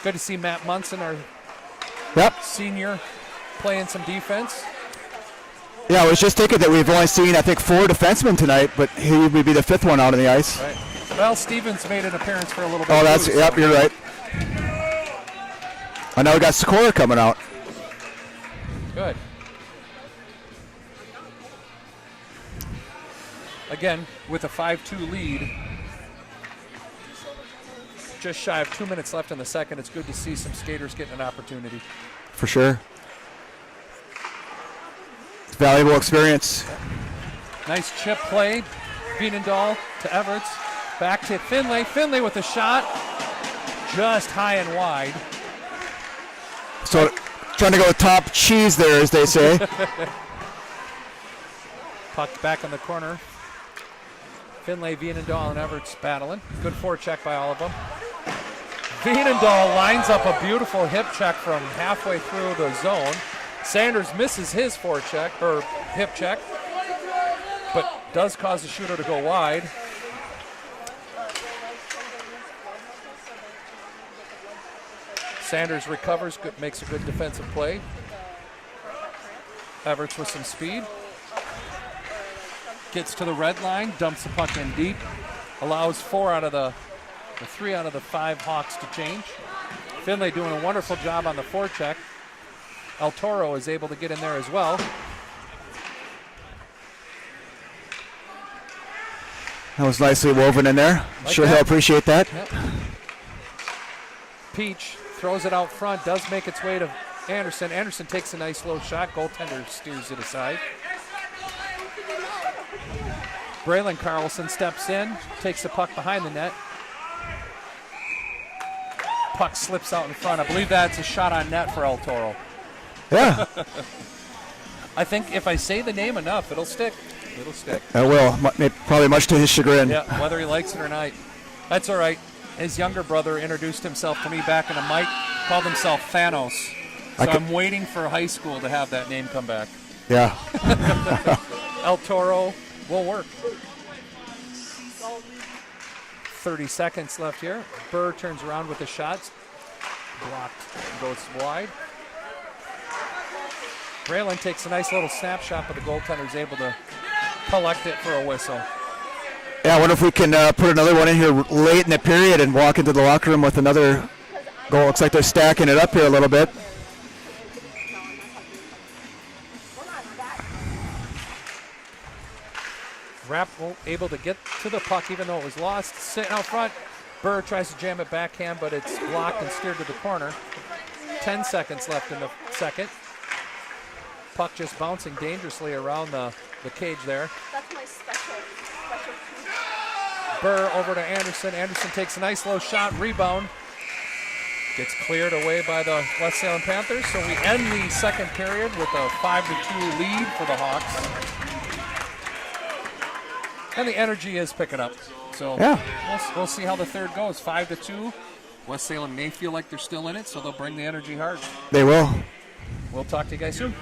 Good to see Matt Munson, our senior, playing some defense. Yeah, I was just thinking that we've only seen, I think, 4 defensemen tonight, but he would be the 5th one out on the ice. Right. Well, Stevens made an appearance for a little bit. Oh, that's, too, yep, so. You're right. I know we got Sikora coming out. Good. Again, with a 5-2 lead, just shy of 2 minutes left in the second, it's good to see some skaters getting an opportunity. For sure. It's valuable experience. Nice chip play. Vienendahl to Everts. Back to Finlay. Finlay with a shot. Just high and wide. So trying to go top cheese there, as they say. Puck back in the corner. Finlay, Vienendahl, and Everts battling. Good forecheck by all of them. Vienendahl lines up a beautiful hip check from halfway through the zone. Sanders misses his forecheck, or hip check, but does cause the shooter to go wide. Sanders recovers, makes a good defensive play. Everts with some speed. Gets to the red line, dumps the puck in deep. Allows 3 out of the 5 Hawks to change. Finlay doing a wonderful job on the forecheck. El Toro is able to get in there as well. That was nicely woven in there. Like Sure that. he'll appreciate that. Yep. Peach throws it out front, does make its way to Anderson. Anderson takes a nice low shot. Goaltender steers it aside. Braylon Carlson steps in, takes the puck behind the net. Puck slips out in front. I believe that's a shot on net for El Toro. Yeah, I think if I say the name enough, it'll stick. It'll stick. I will. Probably much to his chagrin. Yeah, whether he likes it or not. That's all right. His younger brother introduced himself to me back in a mic, called himself Thanos. So I'm waiting for high school to have that name come back. Yeah. El Toro will work. 30 seconds left here. Burr turns around with the shots. Blocked. Goes wide. Braylon takes a nice little snapshot, but the goaltender is able to collect it for a whistle. Yeah, I wonder if we can put another one in here late in the period and walk into the locker room with another goal. Looks like they're stacking it up here a little bit. Rapp able to get to the puck even though it was lost. Sitting out front. Burr tries to jam it backhand, but it's blocked and steered to the corner. 10 seconds left in the second. Puck just bouncing dangerously around the cage there. That's my special. Burr over to Anderson. Anderson takes a nice low shot, rebound. Gets cleared away by the West Salem Panthers. So we end the second period with a 5-2 lead for the Hawks. And the energy is picking up. So Yeah. we'll see how the third goes. 5-2. West Salem may feel like they're still in it, so they'll bring the energy hard. They will. We'll talk to you guys soon.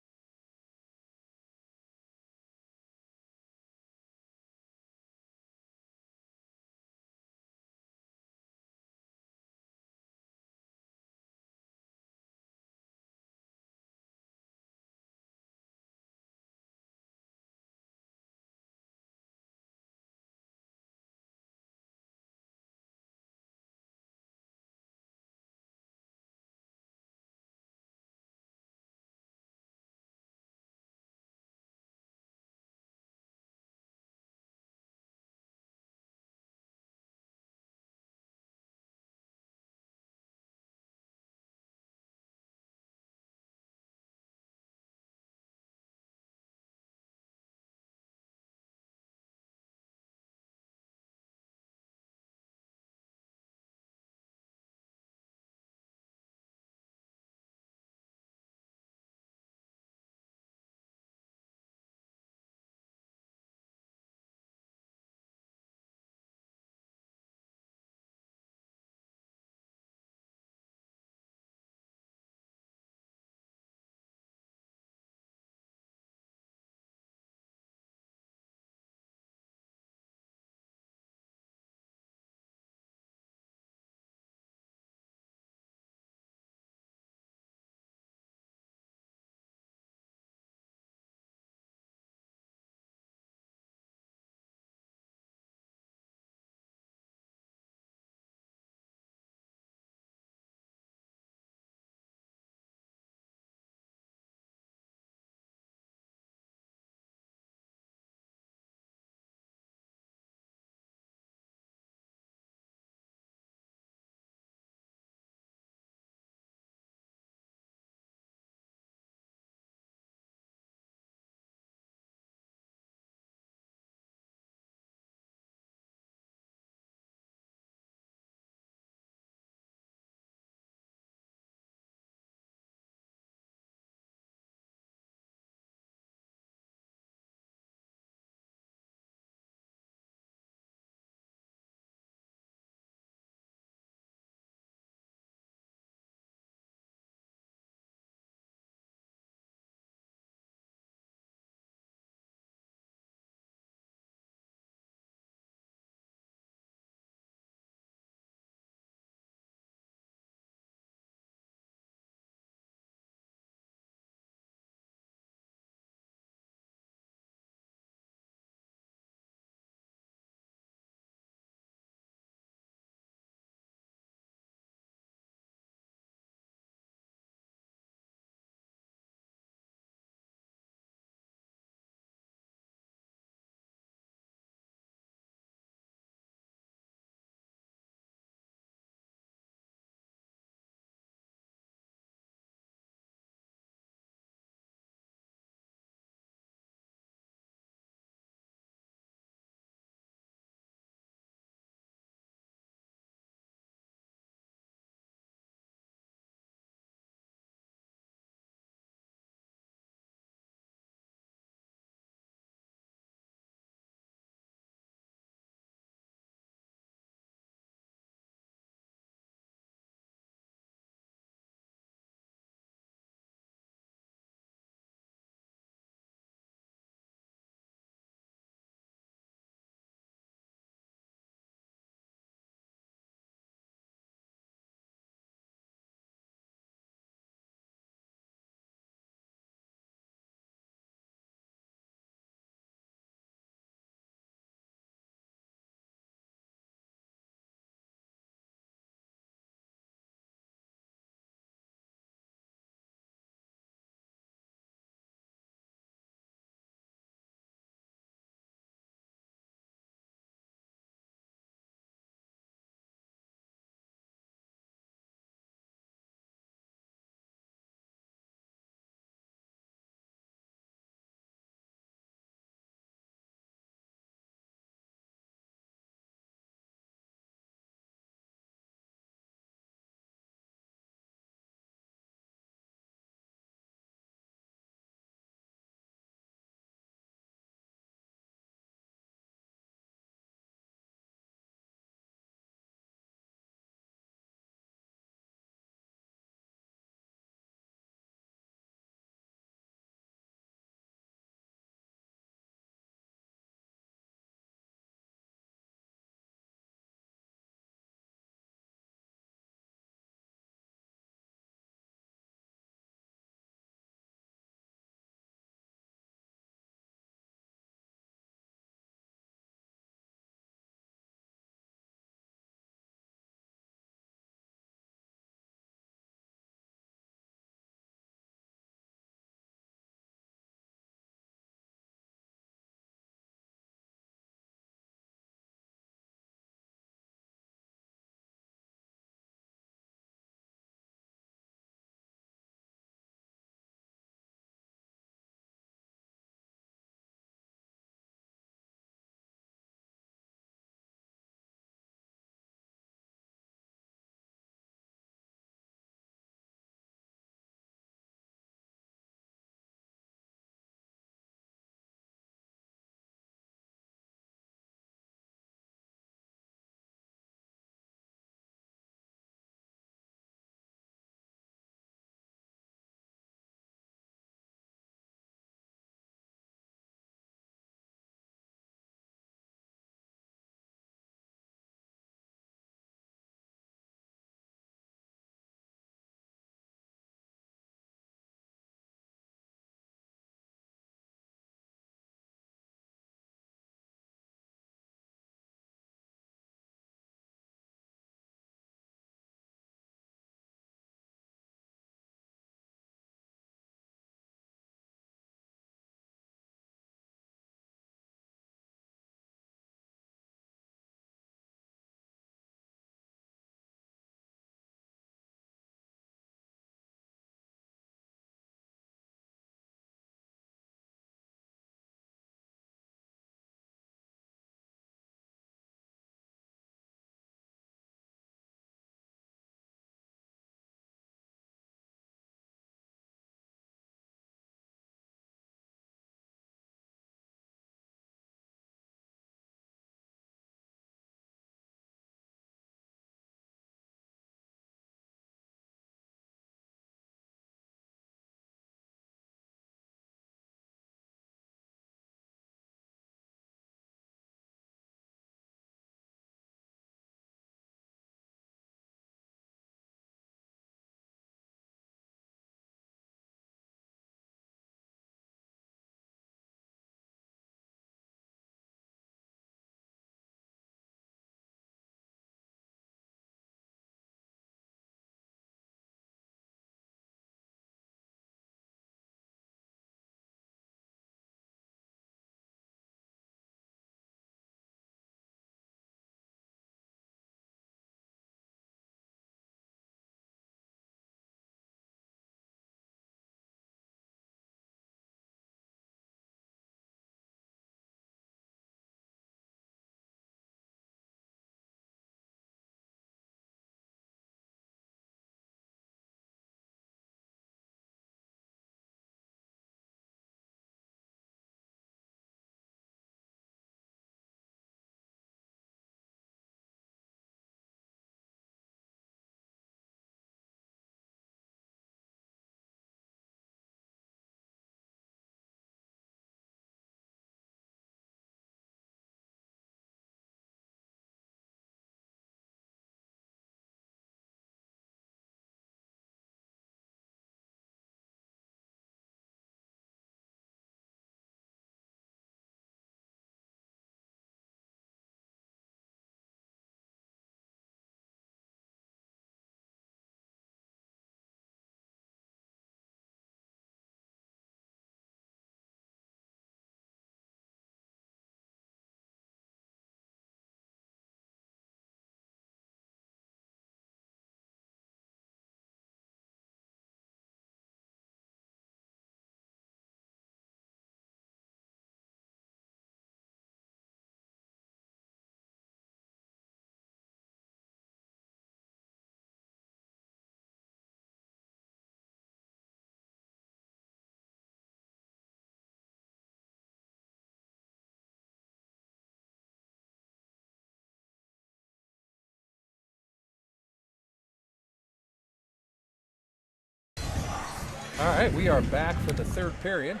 All right, we are back for the third period.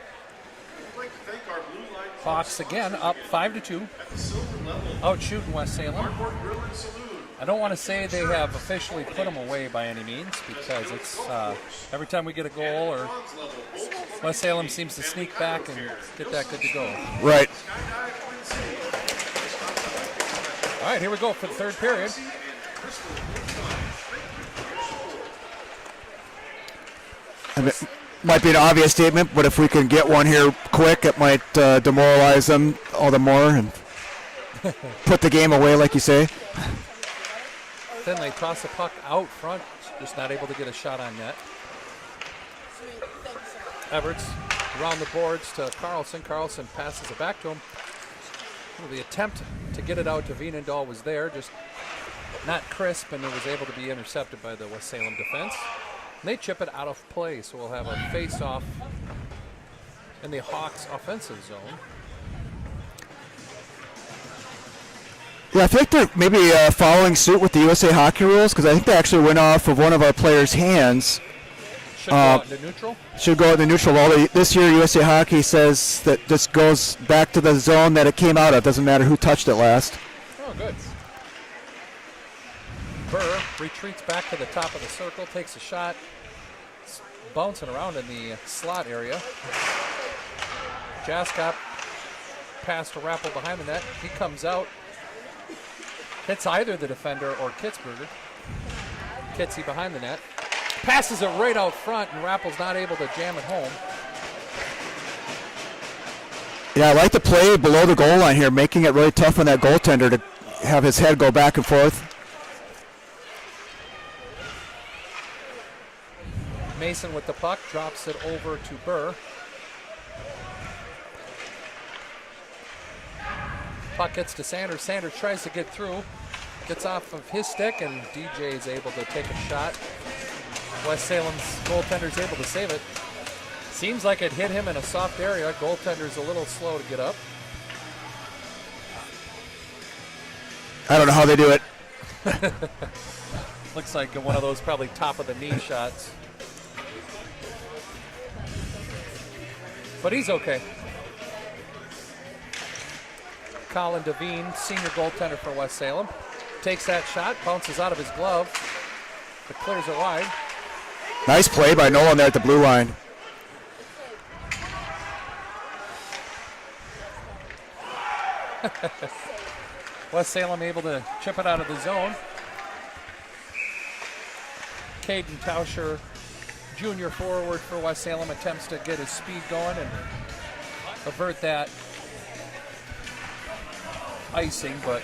I'd like to thank our Blue Line Hawks again up 5-2. at the silver level, Out shooting West Salem. Airport Grill and Saloon. I don't want to say they have officially put them away by any means because it's every time we get a goal or West Salem seems to sneak back and get that good to go. Right. All right, here we go for the third period. And it might be an obvious statement, but if we can get one here quick, it might demoralize them all the more and put the game away, like you say. Finley toss the puck out front, just not able to get a shot on net. Everts around the boards to Carlson. Carlson passes it back to him. Well, the attempt to get it out to Veenendahl was there, just not crisp, and it was able to be intercepted by the West Salem defense. And they chip it out of play, so we'll have a face-off in the Hawks offensive zone. Yeah, I think they're maybe following suit with the USA Hockey rules because I think they actually went off of one of our players' hands. Should go out into neutral. Should go in the neutral. Although this year USA Hockey says that this goes back to the zone that it came out of. Doesn't matter who touched it last. Oh, good. Burr retreats back to the top of the circle, takes a shot. It's bouncing around in the slot area. Jaskop pass to Rappel behind the net. He comes out. Hits either the defender or Kitzberger. Kitsy behind the net. Passes it right out front, and Rappel's not able to jam it home. Yeah, I like the play below the goal line here, making it really tough on that goaltender to have his head go back and forth. Mason with the puck, drops it over to Burr. Puck gets to Sanders. Sanders tries to get through. Gets off of his stick, and DJ is able to take a shot. West Salem's goaltender's able to save it. Seems like it hit him in a soft area. Goaltender's a little slow to get up. I don't know how they do it. Looks like one of those probably top of the knee shots. But he's okay. Colin Devine, senior goaltender for West Salem, takes that shot, bounces out of his glove, but clears it wide. Nice play by Nolan there at the blue line. West Salem able to chip it out of the zone. Caden Tauscher, junior forward for West Salem, attempts to get his speed going and avert that icing, but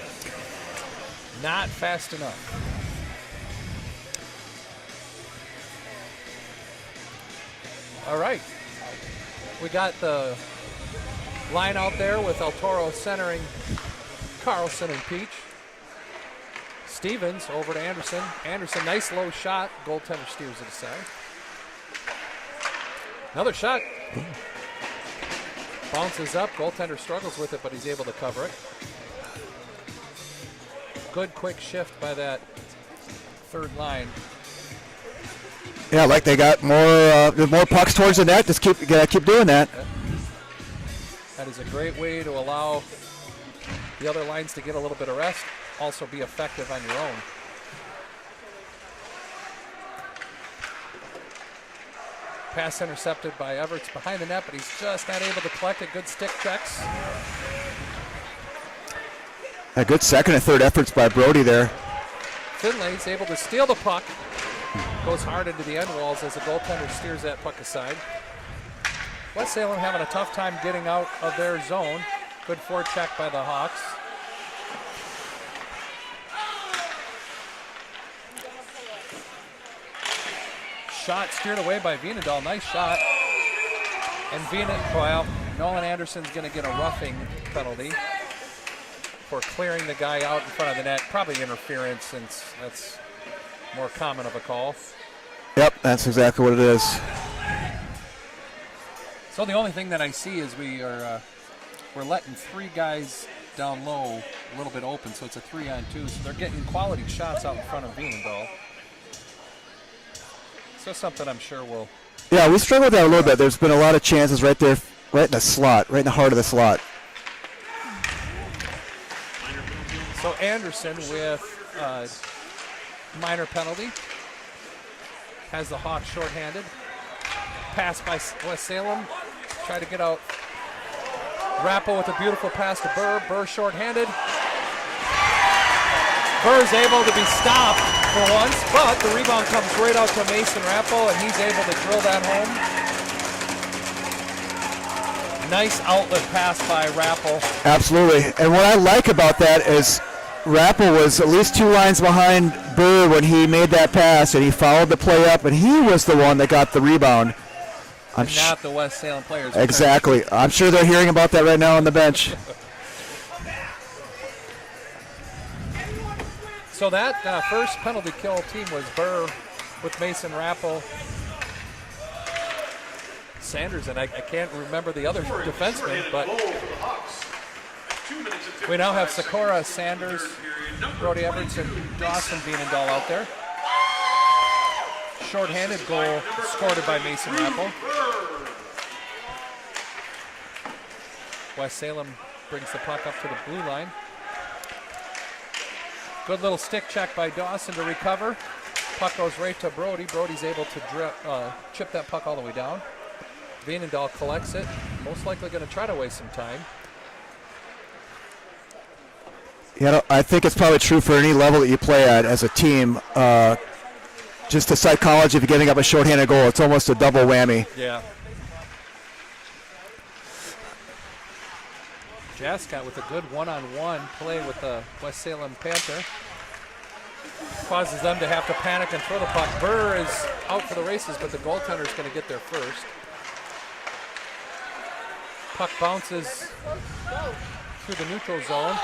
not fast enough. All right. We got the line out there with El Toro centering Carlson and Peach. Stevens over to Anderson. Anderson, nice low shot. Goaltender steers it aside. Another shot. Bounces up. Goaltender struggles with it, but he's able to cover it. Good quick shift by that third line. Yeah, like they got more pucks towards the net. Just keep doing that. That is a great way to allow the other lines to get a little bit of rest. Also be effective on your own. Pass intercepted by Everts behind the net, but he's just not able to collect it. Good stick checks. A good second and third efforts by Brody there. Finlay's able to steal the puck. Goes hard into the end walls as the goaltender steers that puck aside. West Salem having a tough time getting out of their zone. Good forecheck by the Hawks. Shot steered away by Veenendahl. Nice shot. And Nolan Anderson's going to get a roughing penalty for clearing the guy out in front of the net. Probably interference, since that's more common of a call. Yep, that's exactly what it is. So the only thing that I see is we're letting three guys down low a little bit open, so it's a 3-on-2. So they're getting quality shots out in front of Veenendahl. So something I'm sure we'll Yeah, we struggled with that a little bit. There's been a lot of chances right there, right in the slot, right in the heart of the slot. So Anderson with minor penalty has the Hawks shorthanded. Pass by West Salem. Try to get out. Rappel with a beautiful pass to Burr. Burr shorthanded. Burr's able to be stopped for once, but the rebound comes right out to Mason Rappel, and he's able to drill that home. Nice outlet pass by Rappel. Absolutely. And what I like about that is Rappel was at least 2 lines behind Burr when he made that pass, and he followed the play up, and he was the one that got the rebound. Not the West Salem players. Exactly. I'm sure they're hearing about that right now on the bench. So that first penalty kill team was Burr with Mason Rappel. Sanders, and I can't remember the other defenseman, but we now have Sikora, Sanders, Brody Everts, and Dawson Vienendahl out there. Short-handed goal scored by Mason Rappel. West Salem brings the puck up to the blue line. Good little stick check by Dawson to recover. Puck goes right to Brody. Brody's able to chip that puck all the way down. Vienendahl collects it. Most likely going to try to waste some time. Yeah, I think it's probably true for any level that you play at as a team. Just the psychology of giving up a shorthanded goal, it's almost a double whammy. Yeah. Jascott with a good one-on-one play with the West Salem Panther. Causes them to have to panic and throw the puck. Burr is out for the races, but the goaltender is going to get there first. Puck bounces through the neutral zone.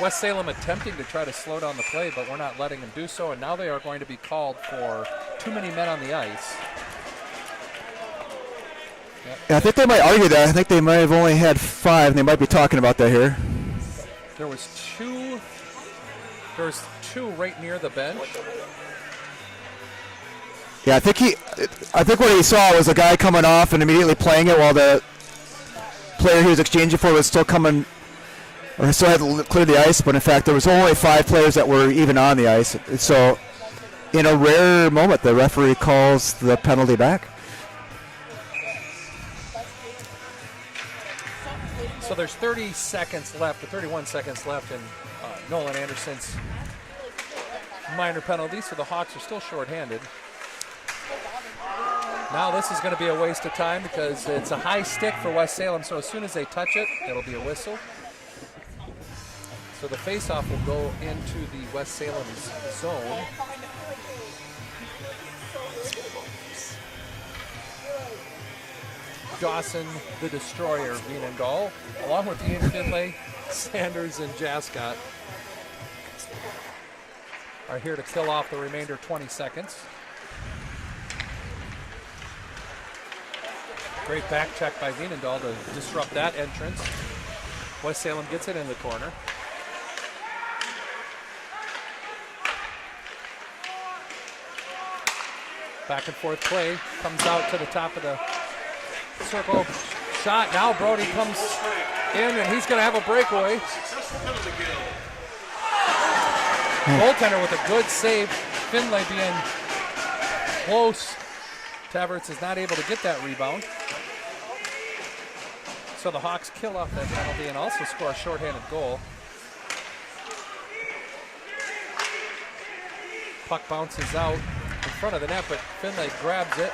West Salem attempting to try to slow down the play, but we're not letting them do so, and now they are going to be called for too many men on the ice. Yeah, I think they might argue that. I think they might have only had 5, and they might be talking about that here. There was two right near the bench. Yeah, I think what he saw was a guy coming off and immediately playing it while the player he was exchanging for was still coming, or still had to clear the ice, but in fact there was only 5 players that were even on the ice. So in a rare moment, the referee calls the penalty back. So there's 30 seconds left, or 31 seconds left in Nolan Anderson's minor penalty, so the Hawks are still shorthanded. Now this is going to be a waste of time because it's a high stick for West Salem, so as soon as they touch it, it'll be a whistle. So the faceoff will go into the West Salem's zone. Dawson, the Destroyer, Vienendahl, along with Ian Finlay, Sanders, and Jascott are here to kill off the remainder 20 seconds. Great back check by Vienendahl to disrupt that entrance. West Salem gets it in the corner. Back and forth play, comes out to the top of the circle. Shot, now Brody comes in and he's going to have a breakaway. Goaltender with a good save. Finlay being close. Taverts is not able to get that rebound. So the Hawks kill off that penalty and also score a shorthanded goal. Puck bounces out in front of the net, but Finlay grabs it.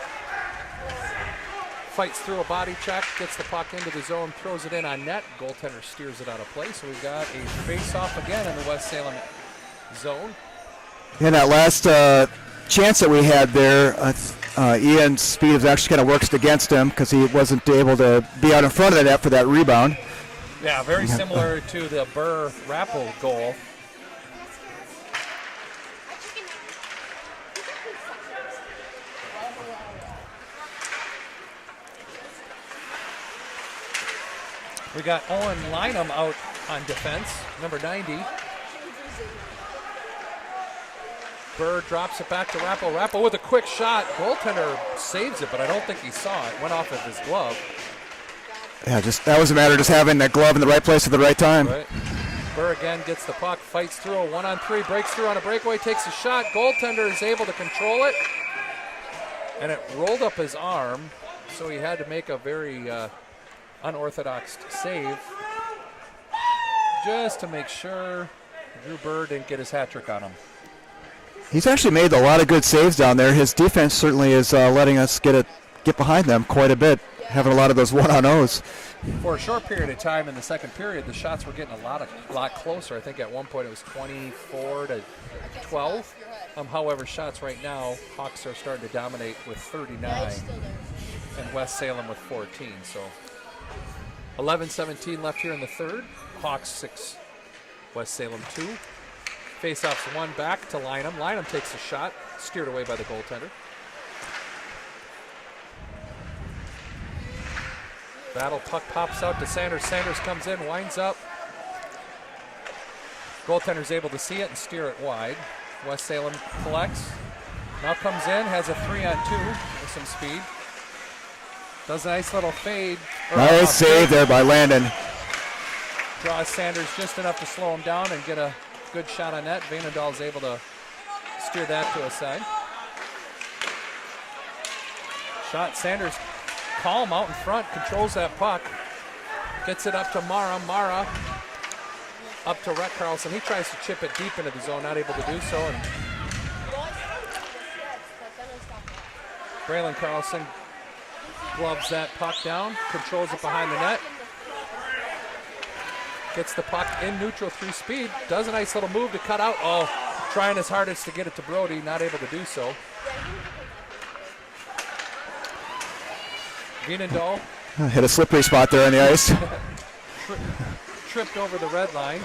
Fights through a body check, gets the puck into the zone, throws it in on net. Goaltender steers it out of play, so we've got a face-off again in the West Salem zone. In that last chance that we had there, Ian's speed actually kind of worked against him because he wasn't able to be out in front of the net for that rebound. Yeah, very similar to the Burr-Rappel goal. We got Owen Lynham out on defense, number 90. Burr drops it back to Rappel. Rappel with a quick shot. Goaltender saves it, but I don't think he saw it. Went off of his glove. Yeah, just that was a matter of just having that glove in the right place at the right time. Right. Burr again gets the puck, fights through a 1-on-3, breaks through on a breakaway, takes a shot. Goaltender is able to control it, and it rolled up his arm, so he had to make a very unorthodox save just to make sure Drew Burr didn't get his hat trick on him. He's actually made a lot of good saves down there. His defense certainly is letting us get behind them quite a bit, having a lot of those 1-on-0s. For a short period of time in the second period, the shots were getting a lot closer. I think at one point it was 24-12. However, shots right now, Hawks are starting to dominate with 39 and West Salem with 14. So 11-17 left here in the third. Hawks 6, West Salem 2. Face-offs one back to Lynham. Lynham takes a shot, steered away by the goaltender. Battle puck pops out to Sanders. Sanders comes in, winds up. Goaltender's able to see it and steer it wide. West Salem collects. Now comes in, has a 3-on-2 with some speed. Does a nice little fade. Nice save there by Landon. Draws Sanders just enough to slow him down and get a good shot on net. Veenendaal's able to steer that to a side. Shot, Sanders calm out in front, controls that puck. Gets it up to Mara. Mara up to Rhett Carlson. He tries to chip it deep into the zone, not able to do so. And Braylon Carlson gloves that puck down, controls it behind the net. Gets the puck in neutral through speed. Does a nice little move to cut out. Oh, trying his hardest to get it to Brody, not able to do so. Veenendaal Hit a slippery spot there on the ice. tripped over the red line.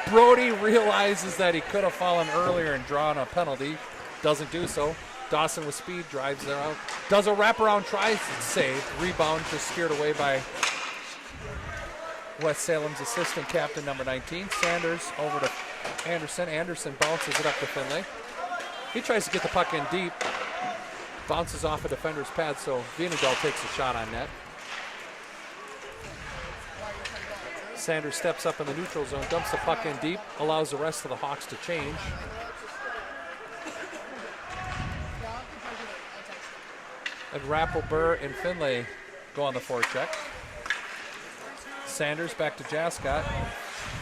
Brody realizes that he could have fallen earlier and drawn a penalty. Doesn't do so. Dawson with speed drives there out. Does a wraparound, tries to save. Rebound just steered away by West Salem's assistant captain, number 19. Sanders over to Anderson. Anderson bounces it up to Finlay. He tries to get the puck in deep. Bounces off a defender's pad, so Veenendaal takes a shot on net. Sanders steps up in the neutral zone, dumps the puck in deep, allows the rest of the Hawks to change. And Rappel, Burr, and Finlay go on the forecheck. Sanders back to Jascott.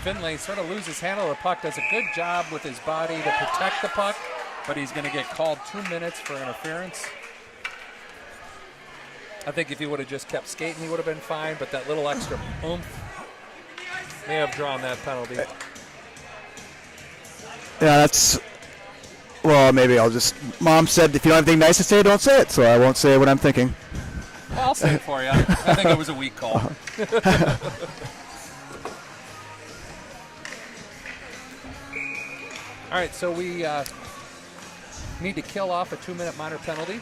Finlay sort of loses handle of the puck, does a good job with his body to protect the puck, but he's going to get called 2 minutes for interference. I think if he would have just kept skating, he would have been fine, but that little extra oomph may have drawn that penalty. Yeah, that's, well, maybe I'll just, Mom said if you don't have anything nice to say, don't say it, so I won't say what I'm thinking. Well, I'll say it for you. I think it was a weak call. All right, so we need to kill off a 2-minute minor penalty.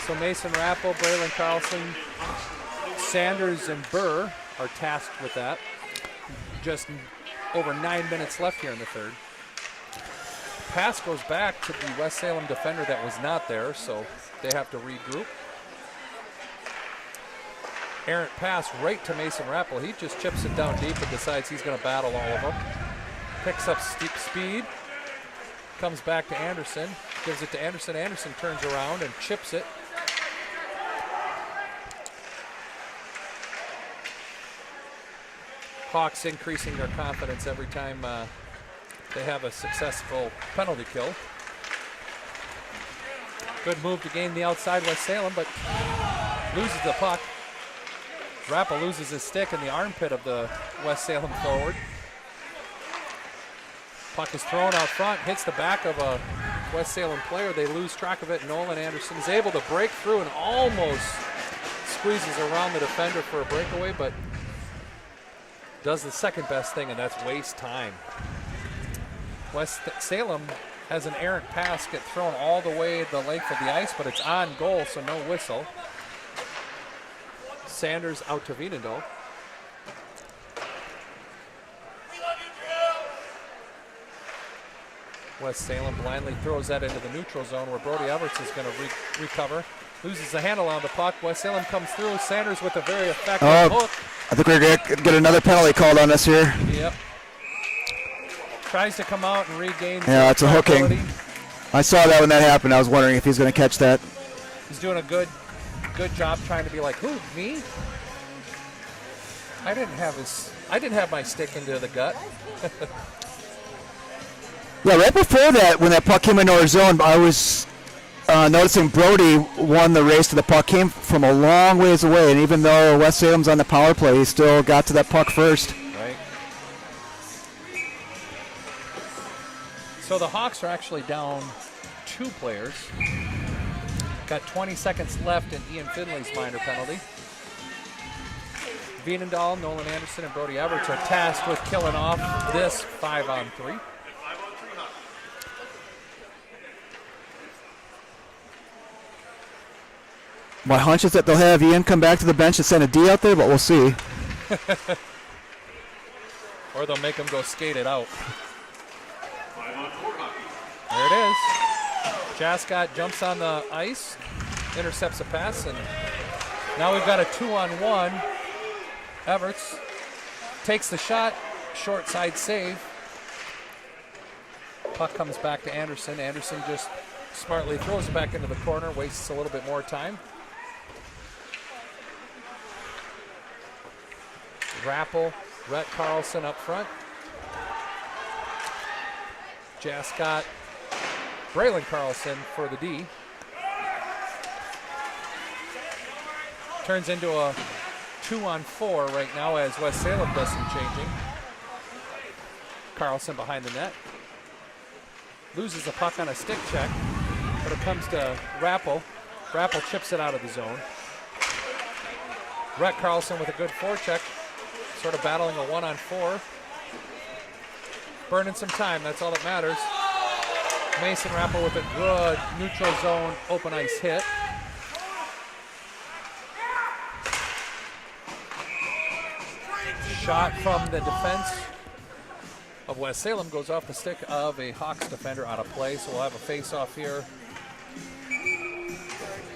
So Mason Rappel, Braylon Carlson, Sanders, and Burr are tasked with that. Just over 9 minutes left here in the third. Pass goes back to the West Salem defender that was not there, so they have to regroup. Errant pass right to Mason Rappel. He just chips it down deep and decides he's going to battle all of them. Picks up steep speed. Comes back to Anderson. Gives it to Anderson. Anderson turns around and chips it. Hawks increasing their confidence every time they have a successful penalty kill. Good move to gain the outside West Salem, but loses the puck. Rappel loses his stick in the armpit of the West Salem forward. Puck is thrown out front, hits the back of a West Salem player. They lose track of it. Nolan Anderson is able to break through and almost squeezes around the defender for a breakaway, but does the second best thing, and that's waste time. West Salem has an errant pass get thrown all the way the length of the ice, but it's on goal, so no whistle. Sanders out to Veenendaal. West Salem blindly throws that into the neutral zone where Brody Everts is going to recover. Loses the handle on the puck. West Salem comes through. Sanders with a very effective hook. I think we're going to get another penalty called on us here. Yep. Tries to come out and regain. Yeah, it's a hooking. I saw that when that happened. I was wondering if he's going to catch that. He's doing a good job trying to be like, who, me? I didn't have my stick into the gut. Yeah, right before that, when that puck came into our zone, I was noticing Brody won the race to the puck. Came from a long ways away, and even though West Salem's on the power play, he still got to that puck first. Right. So the Hawks are actually down 2 players. Got 20 seconds left in Ian Finley's minor penalty. Vienendahl, Nolan Anderson, and Brody Everts are tasked with killing off this 5-on-3. My hunch is that they'll have Ian come back to the bench and send a D out there, but we'll see. Or they'll make him go skate it out. There it is. Jascott jumps on the ice, intercepts a pass, and now we've got a 2-on-1. Everts takes the shot, short side save. Puck comes back to Anderson. Anderson just smartly throws it back into the corner, wastes a little bit more time. Rappel, Rhett Carlson up front. Jascott, Braylon Carlson for the D. Turns into a 2-on-4 right now as West Salem does some changing. Carlson behind the net. Loses the puck on a stick check, but it comes to Rappel. Rappel chips it out of the zone. Rhett Carlson with a good forecheck, sort of battling a 1-on-4. Burning some time, that's all that matters. Mason Rappel with a good neutral zone open ice hit. Shot from the defense of West Salem goes off the stick of a Hawks defender out of play, so we'll have a face-off here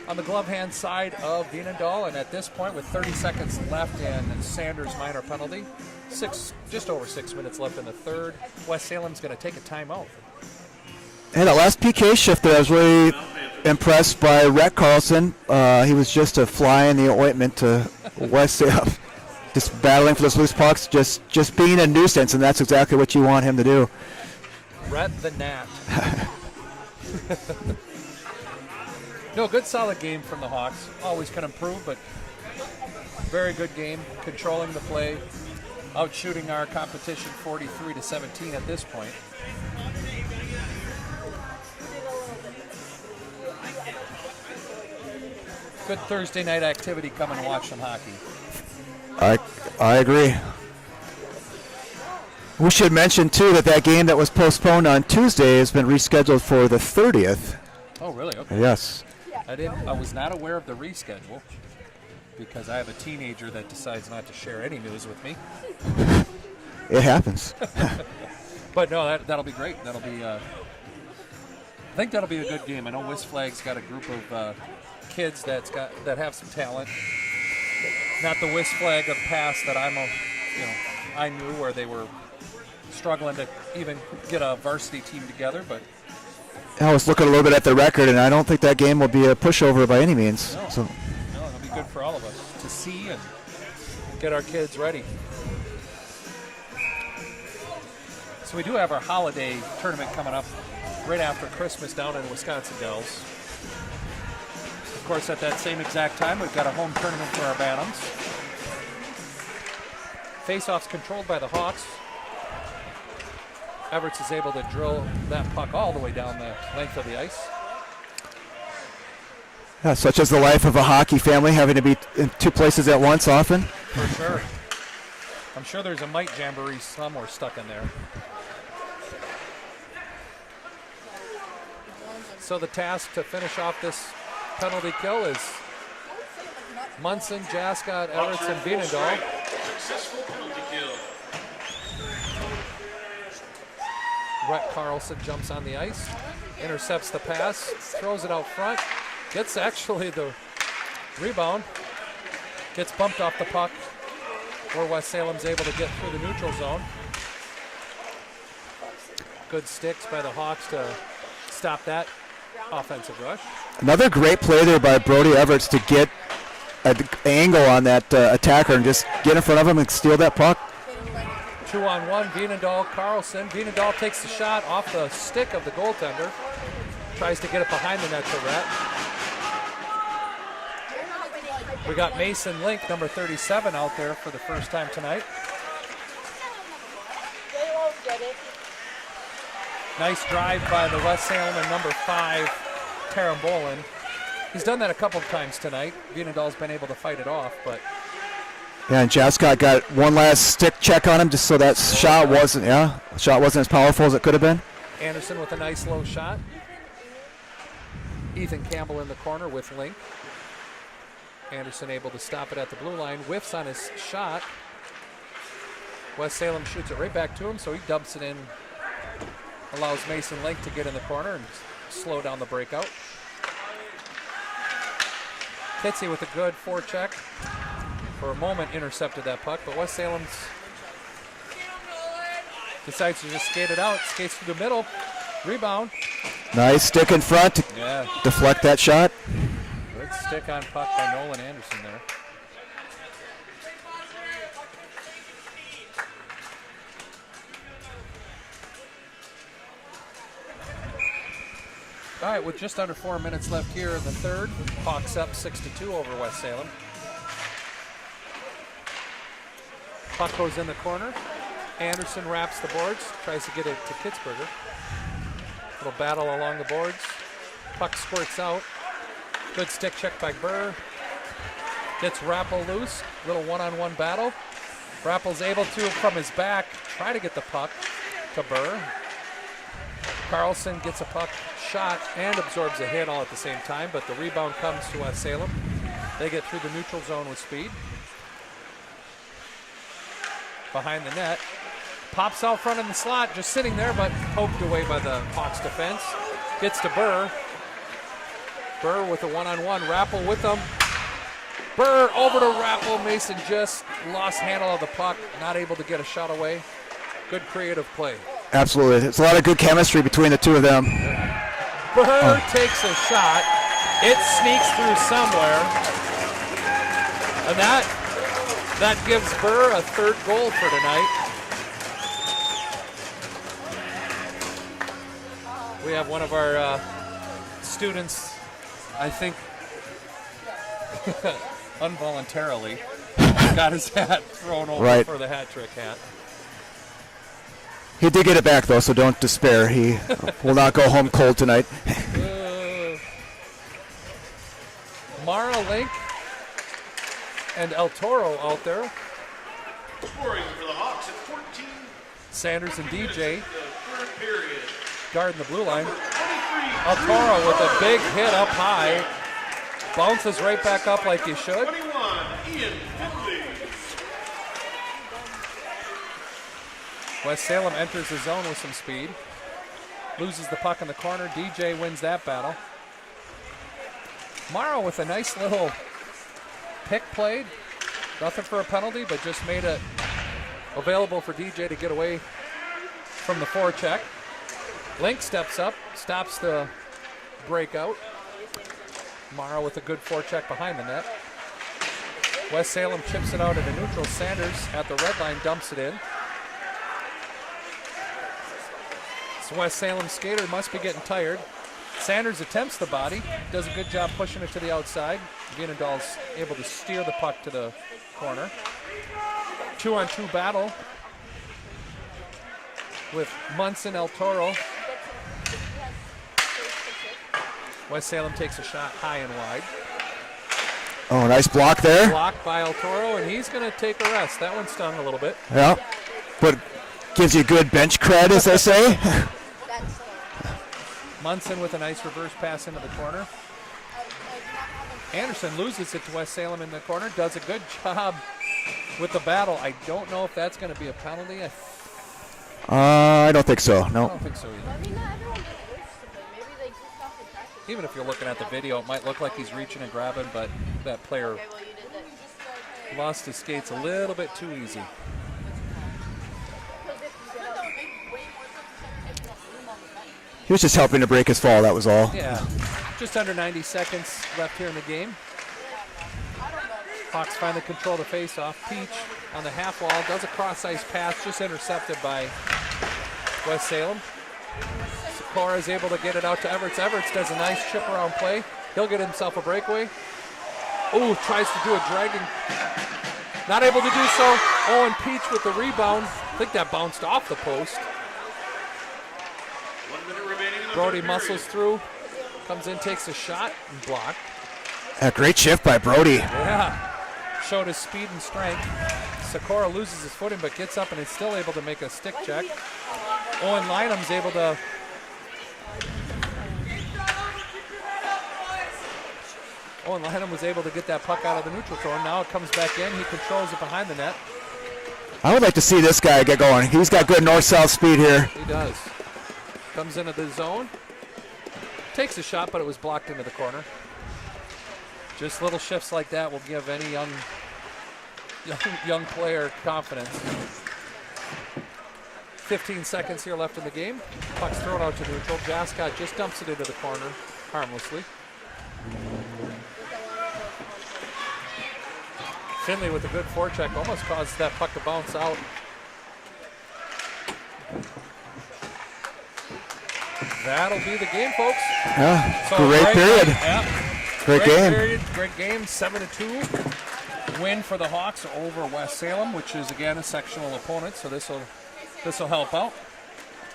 on the glove hand side of Vienendahl, and at this point with 30 seconds left and Sanders' minor penalty, just over 6 minutes left in the third, West Salem's going to take a timeout. Hey, that last PK shift there, I was really impressed by Rhett Carlson. He was just a fly in the ointment to West Salem. Just battling for those loose pucks, just being a nuisance, and that's exactly what you want him to do. Rhett the Gnat. No, good solid game from the Hawks. Always can improve, but very good game. Controlling the play, outshooting our competition 43-17 at this point. Good Thursday night activity. Come and watch some hockey. I agree. We should mention, too, that game that was postponed on Tuesday has been rescheduled for the 30th. Oh, really? Okay. Yes. I was not aware of the reschedule because I have a teenager that decides not to share any news with me. It happens. But no, that'll be great. That'll be. I think that'll be a good game. I know Wistflag's got a group of kids that have some talent. Not the Wistflag of the past that I knew where they were struggling to even get a varsity team together, but. I was looking a little bit at the record, and I don't think that game will be a pushover by any means. No, so. No, it'll be good for all of us to see and get our kids ready. So we do have our holiday tournament coming up right after Christmas down in Wisconsin Dells. Of course, at that same exact time, we've got a home tournament for our Bantams. Face-offs controlled by the Hawks. Everts is able to drill that puck all the way down the length of the ice. Yeah, such as the life of a hockey family, having to be in 2 places at once often. For sure. I'm sure there's a mite jamboree somewhere stuck in there. So the task to finish off this penalty kill is Munson, Jascott, Everts, and Vienendahl. Successful penalty kill. Rhett Carlson jumps on the ice, intercepts the pass, throws it out front, gets actually the rebound, gets bumped off the puck, where West Salem's able to get through the neutral zone. Good sticks by the Hawks to stop that offensive rush. Another great play there by Brody Everts to get an angle on that attacker and just get in front of him and steal that puck. 2-on-1, Vienendahl, Carlson. Vienendahl takes the shot off the stick of the goaltender. Tries to get it behind the net to Rhett. We got Mason Link, number 37, out there for the first time tonight. Nice drive by the West Salem and number 5, Tarambolin. He's done that a couple of times tonight. Vienendahl's been able to fight it off, but Yeah, and Jascott got one last stick check on him just so that shot wasn't as powerful as it could have been. Anderson with a nice low shot. Ethan Campbell in the corner with Link. Anderson able to stop it at the blue line. Whiffs on his shot. West Salem shoots it right back to him, so he dumps it in. Allows Mason Link to get in the corner and slow down the breakout. Kitsy with a good forecheck. For a moment intercepted that puck, but West Salem's decides to just skate it out. Skates through the middle. Rebound. Nice stick in front to deflect that shot. Good stick on puck by Nolan Anderson there. All right, with just under 4 minutes left here in the third, Hawks up 6-2 over West Salem. Puck goes in the corner. Anderson wraps the boards, tries to get it to Kitzberger. Little battle along the boards. Puck squirts out. Good stick check by Burr. Gets Rappel loose. Little one-on-one battle. Rappel's able to, from his back, try to get the puck to Burr. Carlson gets a puck shot and absorbs a hit all at the same time, but the rebound comes to West Salem. They get through the neutral zone with speed. Behind the net. Pops out front in the slot, just sitting there, but poked away by the Hawks defense. Gets to Burr. Burr with a one-on-one. Rappel with them. Burr over to Rappel. Mason just lost handle of the puck, not able to get a shot away. Good creative play. Absolutely. It's a lot of good chemistry between the two of them. Burr takes a shot. It sneaks through somewhere. And that gives Burr a third goal for tonight. We have one of our students, I think, involuntarily got his hat thrown over for the hat trick hat. He did get it back, though, so don't despair. He will not go home cold tonight. Mara Link and El Toro out there. Scoring for the Hawks at 14. Sanders and DJ The third period. guarding the blue line. 23. El Toro with a big hit up high. Bounces right back up like he should. 21. Ian Finley. West Salem enters the zone with some speed. Loses the puck in the corner. DJ wins that battle. Morrow with a nice little pick played. Nothing for a penalty, but just made it available for DJ to get away from the forecheck. Link steps up, stops the breakout. Morrow with a good forecheck behind the net. West Salem chips it out at a neutral. Sanders at the red line dumps it in. So West Salem skater must be getting tired. Sanders attempts the body, does a good job pushing it to the outside. Vienendahl's able to steer the puck to the corner. 2-on-2 battle with Munson, El Toro. West Salem takes a shot high and wide. Oh, nice block there. Blocked by El Toro, and he's going to take a rest. That one stung a little bit. Yeah, but gives you good bench cred, as they say. Munson with a nice reverse pass into the corner. Anderson loses it to West Salem in the corner. Does a good job with the battle. I don't know if that's going to be a penalty. I don't think so. I No. don't think so either. Even if you're looking at the video, it might look like he's reaching and grabbing, but that player lost his skates a little bit too easy. He was just helping to break his fall. That was all. Yeah, just under 90 seconds left here in the game. Hawks finally control the face-off. Peach on the half wall does a cross-ice pass, just intercepted by West Salem. Sikora is able to get it out to Everts. Everts does a nice chip around play. He'll get himself a breakaway. Oh, tries to do a dragging. Not able to do so. Owen Peach with the rebound. I think that bounced off the post. 1 minute remaining in the Brody third muscles through, comes in, takes a shot, and blocked. A great shift by Brody. Yeah, showed his speed and strength. Sikora loses his footing, but gets up and is still able to make a stick check. Owen Lynham's able to Owen Lynham was able to get that puck out of the neutral zone. Now it comes back in. He controls it behind the net. I would like to see this guy get going. He's got good north-south speed here. He does. Comes into the zone. Takes a shot, but it was blocked into the corner. Just little shifts like that will give any young player confidence. 15 seconds here left in the game. Puck's thrown out to neutral. Jascott just dumps it into the corner harmlessly. Finley with a good forecheck almost caused that puck to bounce out. That'll be the game, folks. Yeah, So great period. Yeah. Great game. Period, great game. 7-2 win for the Hawks over West Salem, which is again a sectional opponent. So this will help out.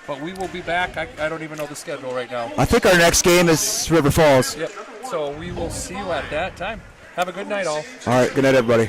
But we will be back. I don't even know the schedule right now. I think our next game is River Falls. Yep. So we will see you at that time. Have a good night, all. All right, good night, everybody.